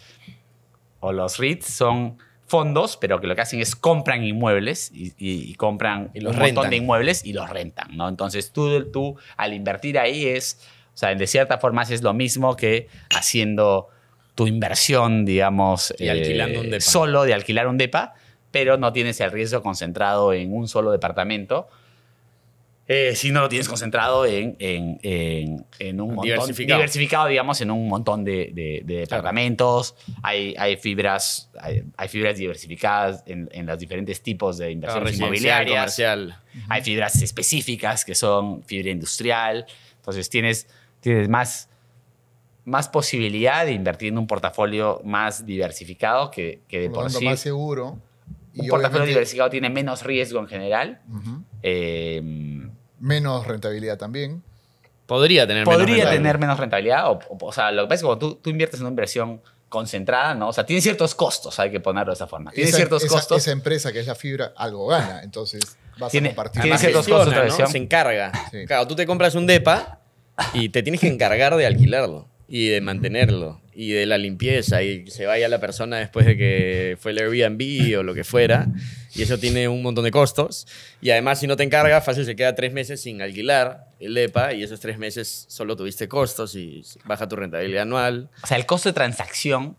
O los REITs son fondos, pero que lo que hacen es compran inmuebles y compran Y los un montón rentan. de inmuebles y los rentan, ¿no? Entonces tú al invertir ahí o sea, de cierta forma haces lo mismo que haciendo tu inversión, digamos, Y alquilando un depa. solo de alquilar un depa, pero no tienes el riesgo concentrado en un solo departamento, sino lo tienes concentrado en un montón diversificado, digamos, en un montón de departamentos. Hay fibras diversificadas en los diferentes tipos de inversiones Residencial, inmobiliarias. comercial. Hay fibras específicas que son fibra industrial. Entonces tienes más posibilidad de invertir en un portafolio más diversificado que de Por lo por tanto, sí. más seguro. Un Y portafolio obviamente, diversificado tiene menos riesgo en general. ujú, Eh, menos rentabilidad también. Podría tener menos podría rentabilidad. tener menos rentabilidad. O sea, lo que pasa es que cuando tú inviertes en una inversión concentrada, ¿no? O sea, tiene ciertos costos, hay que ponerlo de esa forma. Tiene ciertos costos. Esa empresa que es la fibra algo gana, entonces vas a compartir. Tiene Además, ciertos gestiona, costos de ¿no? gestión. Se encarga. Sí. Claro, tú te compras un depa y te tienes que encargar de alquilarlo y de mantenerlo y de la limpieza y que se vaya la persona después de que fue el Airbnb o lo que fuera, y eso tiene un montón de costos, y además si no te encargas fácil se queda 3 meses sin alquilar el depa y esos 3 meses solo tuviste costos y baja tu rentabilidad anual. O sea, el costo de transacción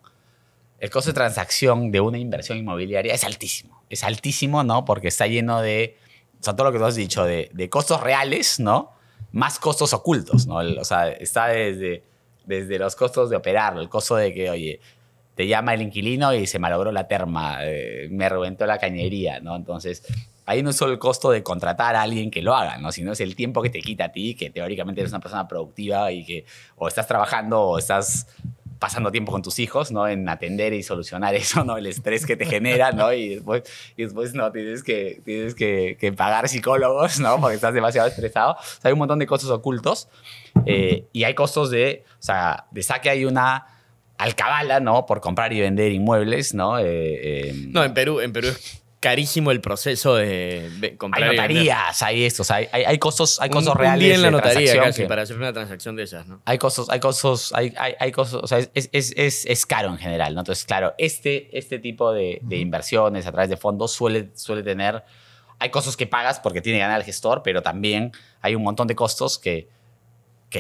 de una inversión inmobiliaria es altísimo. Es altísimo, ¿no? Porque está lleno de, o sea, todo lo que tú has dicho, de costos reales, ¿no? Más costos ocultos, ¿no? O sea, está desde los costos de operarlo, el costo de que, oye, te llama el inquilino y se malogró la terma, me reventó la cañería, ¿no? Entonces, ahí no es solo el costo de contratar a alguien que lo haga, ¿no? Sino es el tiempo que te quita a ti, que teóricamente eres una persona productiva y que o estás trabajando o estás pasando tiempo con tus hijos, ¿no? En atender y solucionar eso, ¿no? El estrés que te genera, ¿no? Y después no, tienes que pagar psicólogos, ¿no? Porque estás demasiado estresado. O sea, hay un montón de costos ocultos y hay costos de, o sea, de saque hay una alcabala, ¿no? Por comprar y vender inmuebles, ¿no? No, en Perú es carísimo el proceso de comprar Hay y vender. notarías, hay esto, o sea, hay costos Un reales día en la de notaría transacción casi que- para hacer una transacción de esas, ¿no? Hay costos, o sea, es caro en general, ¿no? Entonces, claro, este tipo de inversiones a través de fondos suele tener, hay costos que pagas porque tiene que ganar el gestor, pero también hay un montón de costos que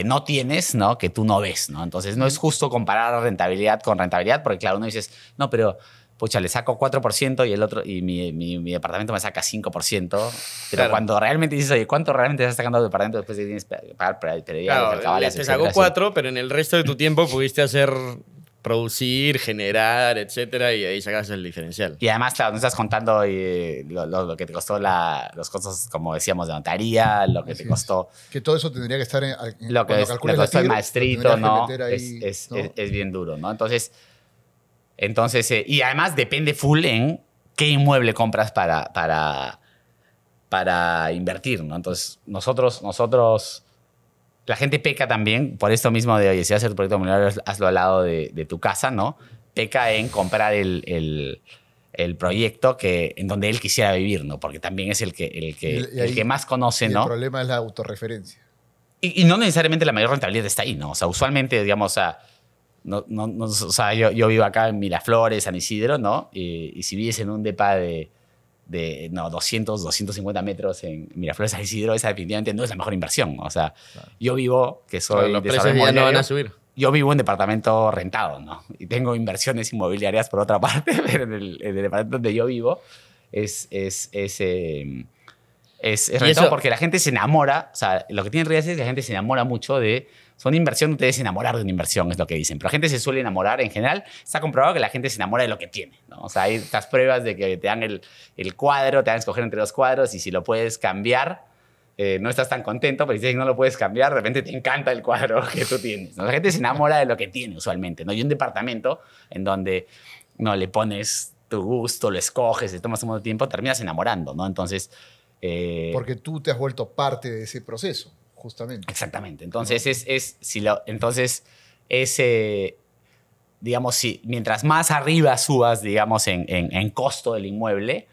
no tienes, ¿no? Que tú no ves, ¿no? Entonces, no es justo comparar rentabilidad con rentabilidad, porque claro, uno dices, no, pero pucha, le saco 4% y el otro, y mi departamento me saca 5%. Pero Claro. cuando realmente dices, oye, ¿cuánto realmente estás sacando del departamento después de que tienes que pagar prediales, Claro, alcabalas, te etcétera? sacó 4, pero en el resto de tu tiempo pudiste hacer, producir, generar, etcétera, y ahí sacas el diferencial. Y además, claro, no estás contando lo que te costó los costos, como decíamos, de notaría, lo que Así te es. costó, Que todo eso tendría que estar en lo que cuando es, calcules lo la costó el TIR, lo maestrito, tendrías que ¿no? meter ahí, Es ¿no? bien duro, ¿no? Entonces y además depende full en qué inmueble compras para invertir, ¿no? Entonces, nosotros, la gente peca también por esto mismo de, oye, si vas a hacer tu proyecto inmobiliario, hazlo al lado de tu casa, ¿no? Peca en comprar el proyecto en donde él quisiera vivir, ¿no? Porque también es el Y ahí- que más conoce, Y ¿no? el problema es la autorreferencia. Y no necesariamente la mayor rentabilidad está ahí, ¿no? O sea, usualmente, digamos, o sea, o sea, yo vivo acá en Miraflores, San Isidro, ¿no? Y si vives en un depa de 200, 250 metros en Miraflores, San Isidro, esa definitivamente no es la mejor inversión. O sea, yo vivo, que soy Los precios desarrollo ya no van inmobiliario, a subir. yo vivo en departamento rentado, ¿no? Y tengo inversiones inmobiliarias por otra parte, pero en el departamento donde yo vivo es rentado eso- porque la gente se enamora. O sea, lo que tiene en realidad es que la gente se enamora mucho de... Son inversión, no te debes enamorar de una inversión, es lo que dicen. Pero la gente se suele enamorar, en general, está comprobado que la gente se enamora de lo que tiene, ¿no? O sea, hay estas pruebas de que te dan el cuadro, te dan a escoger entre los cuadros y si lo puedes cambiar, no estás tan contento, pero si dices que no lo puedes cambiar, de repente te encanta el cuadro que tú tienes, ¿no? La gente se enamora de lo que tiene usualmente, ¿no? Y un departamento en donde no le pones tu gusto, lo escoges, le tomas un montón de tiempo, terminas enamorando, ¿no? Entonces... Porque tú te has vuelto parte de ese proceso, justamente. Exactamente. Entonces, digamos, si mientras más arriba subas, digamos, en costo del inmueble,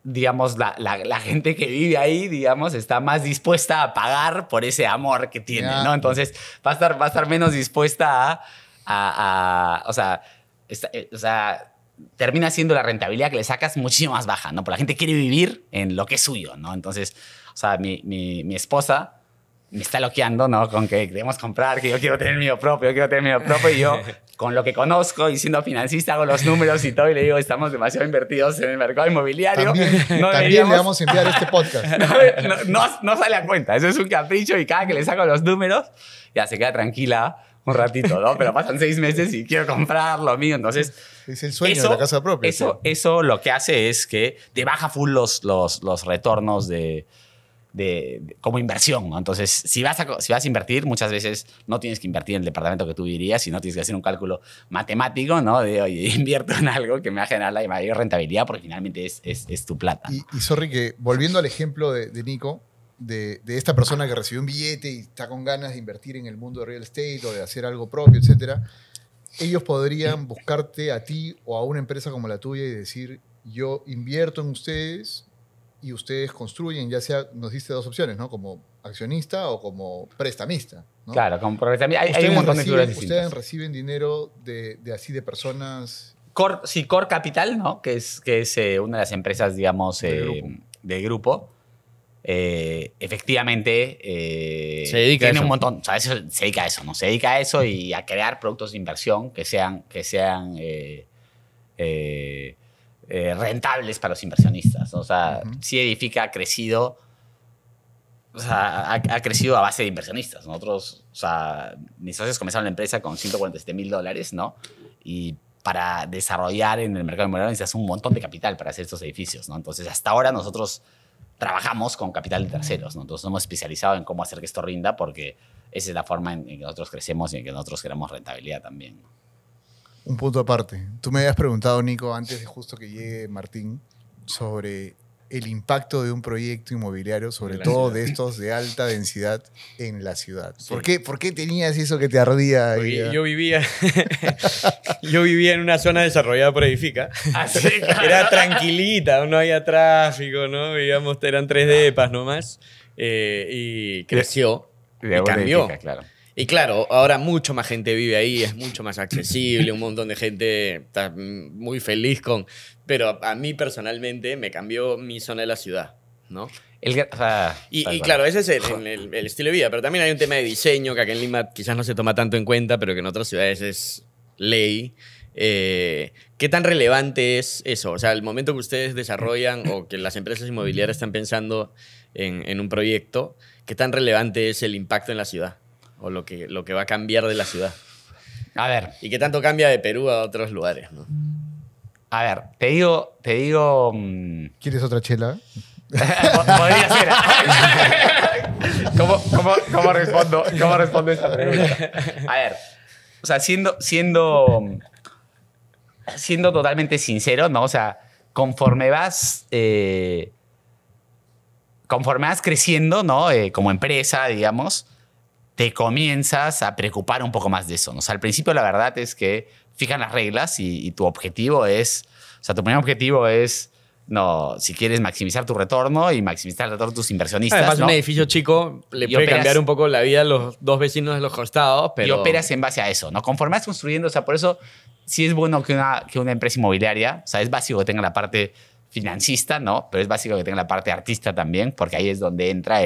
digamos, la gente que vive ahí, digamos, está más dispuesta a pagar por ese amor que tiene, Ya. ¿no? Entonces, va a estar menos dispuesta o sea, termina siendo la rentabilidad que le sacas muchísimo más baja, ¿no? Porque la gente quiere vivir en lo que es suyo, ¿no? Entonces, o sea, mi esposa me está loqueando, ¿no? Con que debemos comprar, que yo quiero tener mío propio, y yo, con lo que conozco y siendo financista, hago los números y todo, y le digo, estamos demasiado invertidos en el mercado inmobiliario. También, no también deberíamos- le vamos a enviar este podcast. no sale a cuenta, eso es un capricho y cada que le saco los números, ya se queda tranquila un ratito, ¿no? Pero pasan 6 meses y quiero comprar lo mío, entonces... Es el sueño de la casa propia. Eso lo que hace es que te baja full los retornos como inversión, ¿no? Entonces, si vas a invertir, muchas veces no tienes que invertir en el departamento que tú vivirías, sino tienes que hacer un cálculo matemático, ¿no? De, oye, invierto en algo que me va a generar la mayor rentabilidad porque finalmente es tu plata. Y sorry que, volviendo al ejemplo de Nico, de esta persona que recibió un billete y está con ganas de invertir en el mundo de real estate o de hacer algo propio, etcétera, ellos podrían buscarte a ti o a una empresa como la tuya y decir, yo invierto en ustedes y ustedes construyen, ya sea, nos diste dos opciones, ¿no? Como accionista o como prestamista, ¿no? Claro, porque también hay un montón de figuras distintas. Ustedes reciben dinero de personas... Core Capital, ¿no? Que es una de las empresas, digamos, del grupo. Efectivamente, se dedica tiene a eso. un montón, o sea, se dedica a eso, ¿no? Se dedica a eso y a crear productos de inversión que sean rentables para los inversionistas, ¿no? O sea, sí Edifica ha crecido, o sea, ha crecido a base de inversionistas. Nosotros, o sea, mis socios comenzaron la empresa con $147,000, ¿no? Y para desarrollar en el mercado inmobiliario necesitas un montón de capital para hacer estos edificios, ¿no? Entonces, hasta ahora nosotros trabajamos con capital de terceros, ¿no? Entonces, nos hemos especializado en cómo hacer que esto rinda porque esa es la forma en que nosotros crecemos y en que nosotros queremos rentabilidad también. Un punto aparte. Tú me habías preguntado, Nico, antes de justo que llegue Martín, sobre el impacto de un proyecto inmobiliario, sobre todo de estos de alta densidad en la ciudad. Sí. ¿Por qué tenías eso que te ardía? Porque yo vivía en una zona desarrollada por Edifica. Así, Era tranquilita, no había tráfico, ¿no? Vivíamos, eran 3 depas nomás. Y creció y cambió. Edifica, claro. Y claro, ahora mucho más gente vive ahí, es mucho más accesible, un montón de gente está muy feliz con... Pero a mí personalmente me cambió mi zona de la ciudad, ¿no? Y claro, ese es el estilo de vida, pero también hay un tema de diseño que acá en Lima quizás no se toma tanto en cuenta, pero que en otras ciudades es ley. ¿Qué tan relevante es eso? O sea, el momento que ustedes desarrollan o que las empresas inmobiliarias están pensando en un proyecto, ¿qué tan relevante es el impacto en la ciudad? O lo que va a cambiar de la ciudad. A ver. ¿Y qué tanto cambia de Perú a otros lugares, no? A ver, te digo... ¿Quieres otra chela? Podría ser. ¿Cómo respondo esa pregunta? A ver, o sea, siendo totalmente sincero, ¿no? O sea, conforme vas creciendo, ¿no? Como empresa, digamos, te comienzas a preocupar un poco más de eso, ¿no? O sea, al principio la verdad es que fijan las reglas y tu objetivo es... O sea, tu primer objetivo es... No, si quieres maximizar tu retorno y maximizar el retorno de tus inversionistas. Además, ¿no? un edificio chico le puede cambiar un poco la vida a los dos vecinos de los costados, pero... Y operas en base a eso, ¿no? Conforme vas construyendo, o sea, por eso sí es bueno que una empresa inmobiliaria, o sea, es básico que tenga la parte financista, ¿no? Pero es básico que tenga la parte artista también, porque ahí es donde entra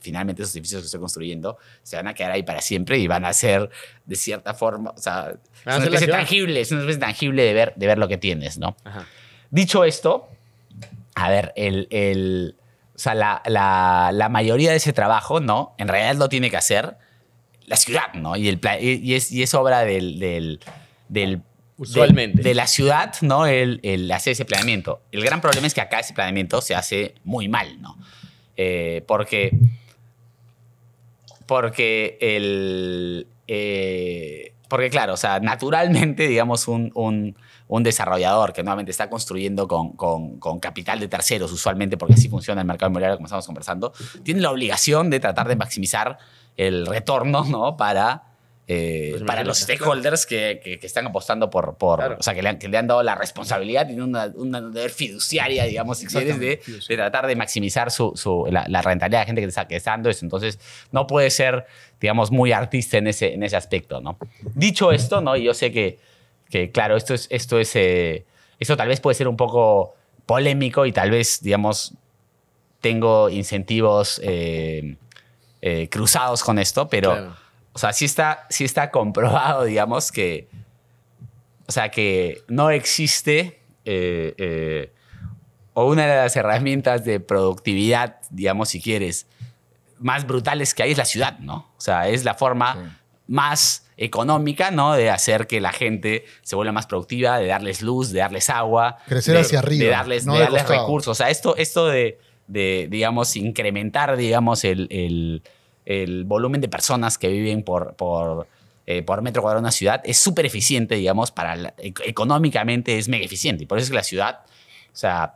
finalmente esos edificios que estoy construyendo se van a quedar ahí para siempre y van a ser, de cierta forma, o sea, es una especie tangible de ver lo que tienes, ¿no? Ajá. Dicho esto, a ver, o sea, la mayoría de ese trabajo, ¿no? En realidad lo tiene que hacer la ciudad, ¿no? Y es obra Usualmente. de la ciudad, ¿no? El hacer ese planeamiento. El gran problema es que acá ese planeamiento se hace muy mal, ¿no? Porque claro, o sea, naturalmente, digamos, un desarrollador que nuevamente está construyendo con capital de terceros, usualmente porque así funciona el mercado inmobiliario, como estamos conversando, tiene la obligación de tratar de maximizar el retorno, ¿no? Para los stakeholders que están apostando por claro. o sea, que le han dado la responsabilidad y una deber fiduciaria, digamos, si quieres, de tratar de maximizar la rentabilidad de la gente que está dando eso. Entonces, no puede ser, digamos, muy artista en ese aspecto, ¿no? Dicho esto, ¿no? Y yo sé que claro, esto tal vez puede ser un poco polémico y tal vez, digamos, tengo incentivos cruzados con esto, pero... Claro. O sea, sí está comprobado, digamos, que no existe o una de las herramientas de productividad, digamos, si quieres, más brutales que hay es la ciudad, ¿no? O sea, es la forma más económica, ¿no? De hacer que la gente se vuelva más productiva, de darles luz, de darles agua. Crecer hacia arriba, de darles recursos. O sea, esto de digamos, incrementar, digamos, el volumen de personas que viven por metro cuadrado en una ciudad es súper eficiente, digamos, económicamente es mega eficiente. Y por eso es que la ciudad, o sea,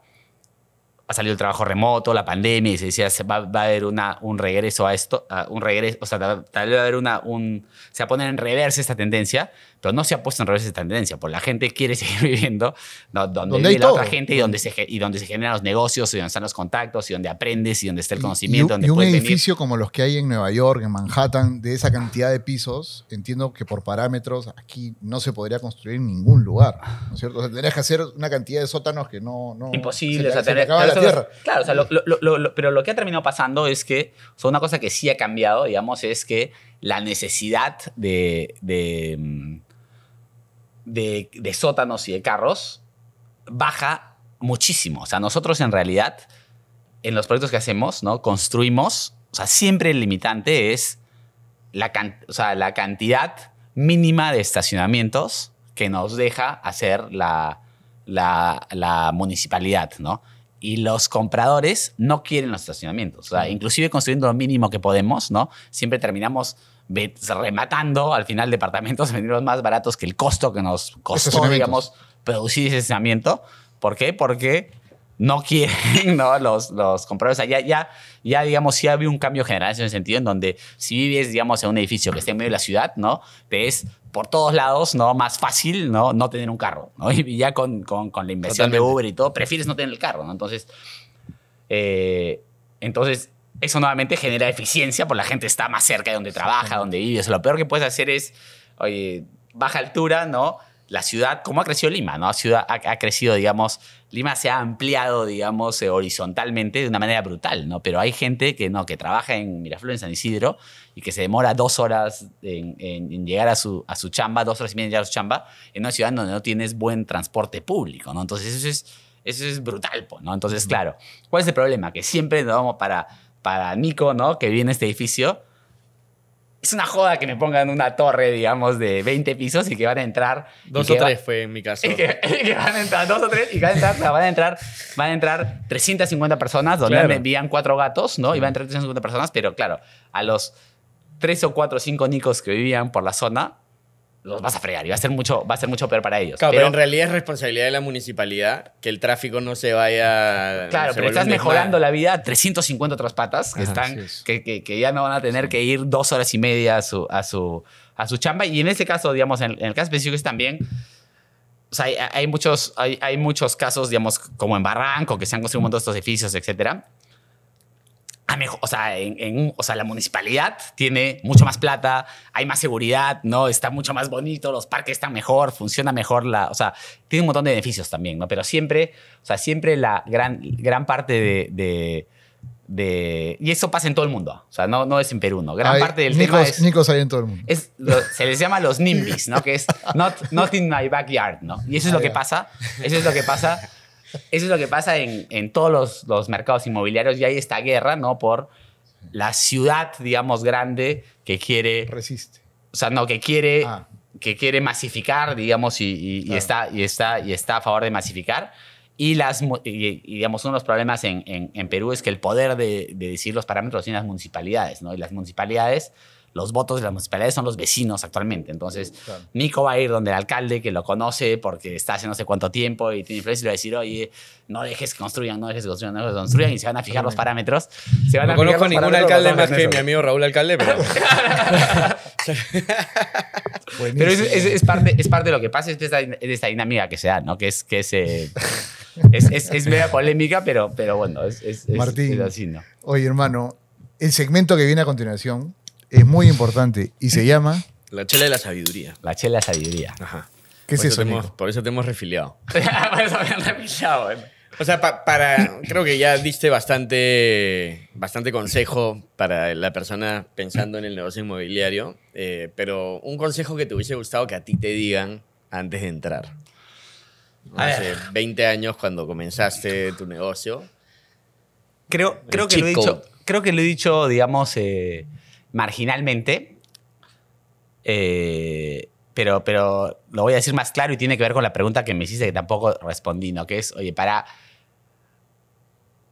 ha salido el trabajo remoto, la pandemia, y se decía, va a haber un regreso a esto, un regreso, o sea, tal vez va a haber se va a poner en reversa esta tendencia, pero no se ha puesto en reversa esta tendencia, porque la gente quiere seguir viviendo donde hay vive la todo. otra gente y donde se generan los negocios y donde están los contactos y donde aprendes y donde está el conocimiento, donde y un puedes edificio como los que hay en Nueva York, en Manhattan, de esa cantidad de pisos, entiendo que por parámetros aquí no se podría construir en ningún lugar, ¿no es cierto? O sea, tendrías que hacer una cantidad de sótanos que no imposible, se te acaba la tierra. Claro, o sea, pero lo que ha terminado pasando es que, o sea, una cosa que sí ha cambiado, digamos, es que la necesidad de sótanos y de carros baja muchísimo. O sea, nosotros en realidad, en los proyectos que hacemos, ¿no? Construimos, o sea, siempre el limitante es la cantidad mínima de estacionamientos que nos deja hacer la municipalidad, ¿no? Y los compradores no quieren los estacionamientos. O sea, inclusive construyendo lo mínimo que podemos, ¿no? Siempre terminamos rematando al final departamentos, vendiendo más baratos que el costo que nos costó, digamos, producir ese estacionamiento. ¿Por qué? Porque no quieren, ¿no? los compradores. O sea, ya, digamos, sí había un cambio general en ese sentido, en donde si vives, digamos, en un edificio que esté en medio de la ciudad, ¿no? Te es por todos lados, ¿no? Más fácil, no tener un carro, ¿no? Y ya con la inversión de Uber y todo, prefieres no tener el carro, ¿no? Entonces, eso nuevamente genera eficiencia, porque la gente está más cerca de donde trabaja, donde vive. O sea, lo peor que puedes hacer es, oye, baja altura, ¿no? La ciudad, como ha crecido Lima, ¿no? La ciudad ha crecido, digamos, Lima se ha ampliado, digamos, horizontalmente de una manera brutal, ¿no? Pero hay gente que trabaja en Miraflores, en San Isidro, y que se demora 2 horas en llegar a su chamba, 2 horas y media en llegar a su chamba, en una ciudad donde no tienes buen transporte público, ¿no? Entonces eso es brutal, ¿no? Entonces, claro, ¿cuál es el problema? Que siempre, ¿no? Para Nico, ¿no? Que vive en este edificio, es una joda que me pongan una torre, digamos, de 20 pisos y que van a entrar... 2 o 3 fue en mi caso. Y que van a entrar 2 o 3 y van a entrar 350 personas, donde me envían 4 gatos, ¿no? Y van a entrar 350 personas, pero claro, a los 3 o 4 o 5 nicos que vivían por la zona, los vas a fregar y va a ser mucho peor para ellos. Claro, pero en realidad es responsabilidad de la municipalidad que el tráfico no se vaya... Claro, pero estás mejorando la vida a 350 otras patas que ya no van a tener que ir 2 horas y media a su chamba. Y en ese caso, digamos, en el caso específico es también... O sea, hay muchos casos, digamos, como en Barranco, que se han construido un montón de estos edificios, etcétera. O sea, la municipalidad tiene mucho más plata, hay más seguridad, ¿no? Está mucho más bonito, los parques están mejor, funciona mejor o sea, tiene un montón de beneficios también, ¿no? Pero siempre la gran parte y eso pasa en todo el mundo, o sea, no es en Perú, ¿no? Gran parte del tema es... Nicos hay en todo el mundo. Se les llama los NIMBYs, ¿no? Que es not in my backyard, ¿no? Y eso es lo que pasa, Eso es lo que pasa en todos los mercados inmobiliarios, y hay esta guerra, ¿no? Por la ciudad, digamos, grande que quiere... Resiste. O sea, no, que quiere masificar, digamos, y está a favor de masificar. Y digamos, uno de los problemas en Perú es que el poder de decidir los parámetros tienen las municipalidades, ¿no? Y las municipalidades... Los votos de las municipalidades son los vecinos actualmente. Entonces, claro, Nico va a ir donde el alcalde, que lo conoce porque está hace no sé cuánto tiempo y tiene influencia, y le va a decir, oye, no dejes que construyan, y se van a fijar los parámetros. No conozco ningún alcalde más que mi amigo Raúl Alcalde, pero... Pero es parte de lo que pasa, es de esta dinámica que se da, ¿no? Que es media polémica, pero bueno, Martín, es así, ¿no? Oye, hermano, el segmento que viene a continuación es muy importante y se llama... La chela de la sabiduría. La chela de la sabiduría. Ajá. ¿Qué es eso, Nico? Por eso te hemos refiliado. Por eso me han refiliado. O sea, creo que ya diste bastante consejo para la persona pensando en el negocio inmobiliario, pero un consejo que te hubiese gustado que a ti te digan antes de entrar. Hace 20 años, cuando comenzaste tu negocio. Creo que lo he dicho, digamos... marginalmente, pero lo voy a decir más claro y tiene que ver con la pregunta que me hiciste que tampoco respondí, ¿no? Que es, oye, para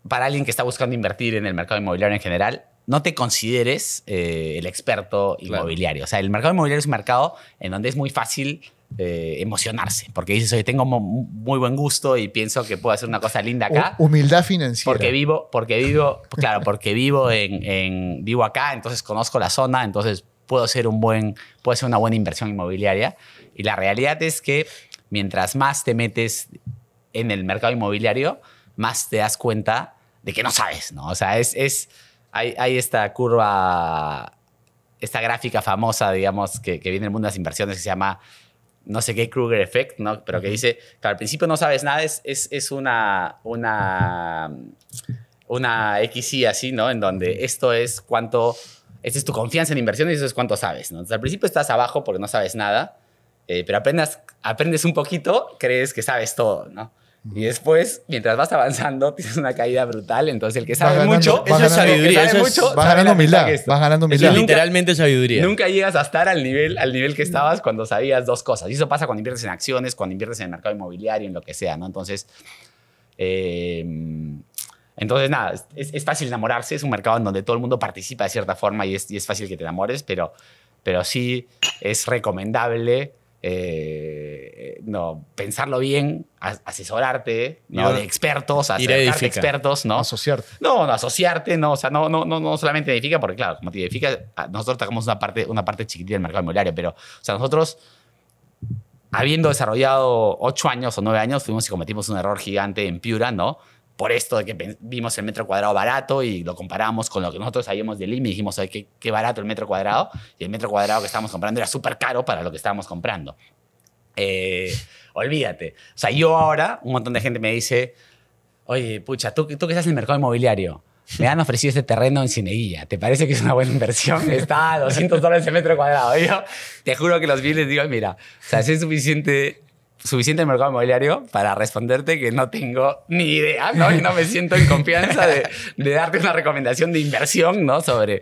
alguien que está buscando invertir en el mercado inmobiliario en general, no te consideres el experto inmobiliario. O sea, el mercado inmobiliario es un mercado en donde es muy fácil emocionarse, porque dices, oye, tengo muy buen gusto y pienso que puedo hacer una cosa linda acá. Humildad financiera. Porque vivo acá, entonces conozco la zona, entonces puede ser una buena inversión inmobiliaria. Y la realidad es que mientras más te metes en el mercado inmobiliario, más te das cuenta de que no sabes, ¿no? O sea, hay esta curva, esta gráfica famosa, digamos, que viene del mundo de las inversiones, que se llama no sé qué Kruger Effect, ¿no? Pero que dice que al principio no sabes nada, es una XY así, ¿no? En donde esta es tu confianza en inversiones y eso es cuánto sabes, ¿no? Entonces, al principio estás abajo porque no sabes nada, pero aprendes un poquito, crees que sabes todo, ¿no? Y después, mientras vas avanzando, tienes una caída brutal. Entonces, el que sabe mucho... Eso es sabiduría. Vas ganando humildad. Vas ganando humildad. Eso es literalmente sabiduría. Nunca llegas a estar al nivel que estabas cuando sabías dos cosas. Y eso pasa cuando inviertes en acciones, cuando inviertes en el mercado inmobiliario, en lo que sea, ¿no? Entonces, nada, es fácil enamorarse. Es un mercado en donde todo el mundo participa de cierta forma y es fácil que te enamores, pero sí es recomendable... pensarlo bien, asesorarte, ¿no? De expertos, acercarte a expertos, ¿no? Asociarte. No asociarte, no, o sea, no solamente edifica, porque claro, como te edifica, nosotros tocamos una parte chiquitita del mercado inmobiliario, pero, o sea, nosotros, habiendo desarrollado 8 años o 9 años, fuimos y cometimos un error gigante en Piura, ¿no? Por esto de que vimos el metro cuadrado barato y lo comparamos con lo que nosotros sabíamos del IMI y dijimos, qué barato el metro cuadrado. Y el metro cuadrado que estábamos comprando era súper caro para lo que estábamos comprando. Olvídate. O sea, yo ahora, un montón de gente me dice, oye, pucha, ¿tú que estás en el mercado inmobiliario? Me han ofrecido este terreno en Cieneguilla. ¿Te parece que es una buena inversión? Está a $200 el metro cuadrado. Y yo te juro que los vi y les digo, mira, o sea, es suficiente el mercado inmobiliario para responderte que no tengo ni idea, ¿no? Y no me siento en confianza de darte una recomendación de inversión, ¿no? Sobre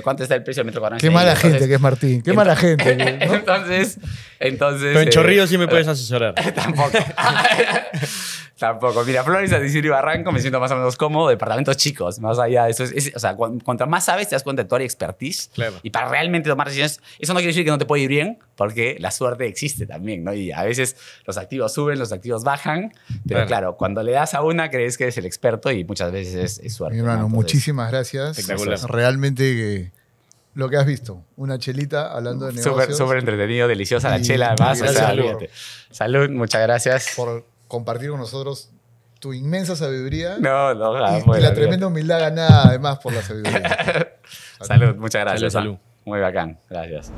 cuánto está el precio del metro cuadrado. Qué mala gente que es Martín. Qué mala gente. ¿No? Entonces... Pero en Chorrillos sí me puedes asesorar. Tampoco. Mira, Flores, San Isidro y Barranco me siento más o menos cómodo. Departamentos chicos, más allá de eso. O sea, cuanto más sabes, te das cuenta de tu área de expertise. Claro. Y para realmente tomar decisiones, eso no quiere decir que no te puede ir bien, porque la suerte existe también, ¿no? Y a veces los activos suben, los activos bajan. Pero claro, cuando le das a una, crees que eres el experto y muchas veces es suerte. Mi hermano, ¿no? Entonces, muchísimas gracias. Espectacular. Realmente lo que has visto, una chelita hablando de negocios. Súper entretenido, deliciosa la chela, además. Gracias, salud, muchas gracias. Por compartir con nosotros tu inmensa sabiduría. No, y la tremenda humildad ganada, además, por la sabiduría. Salud, muchas gracias. Salud. Muy bacán, gracias.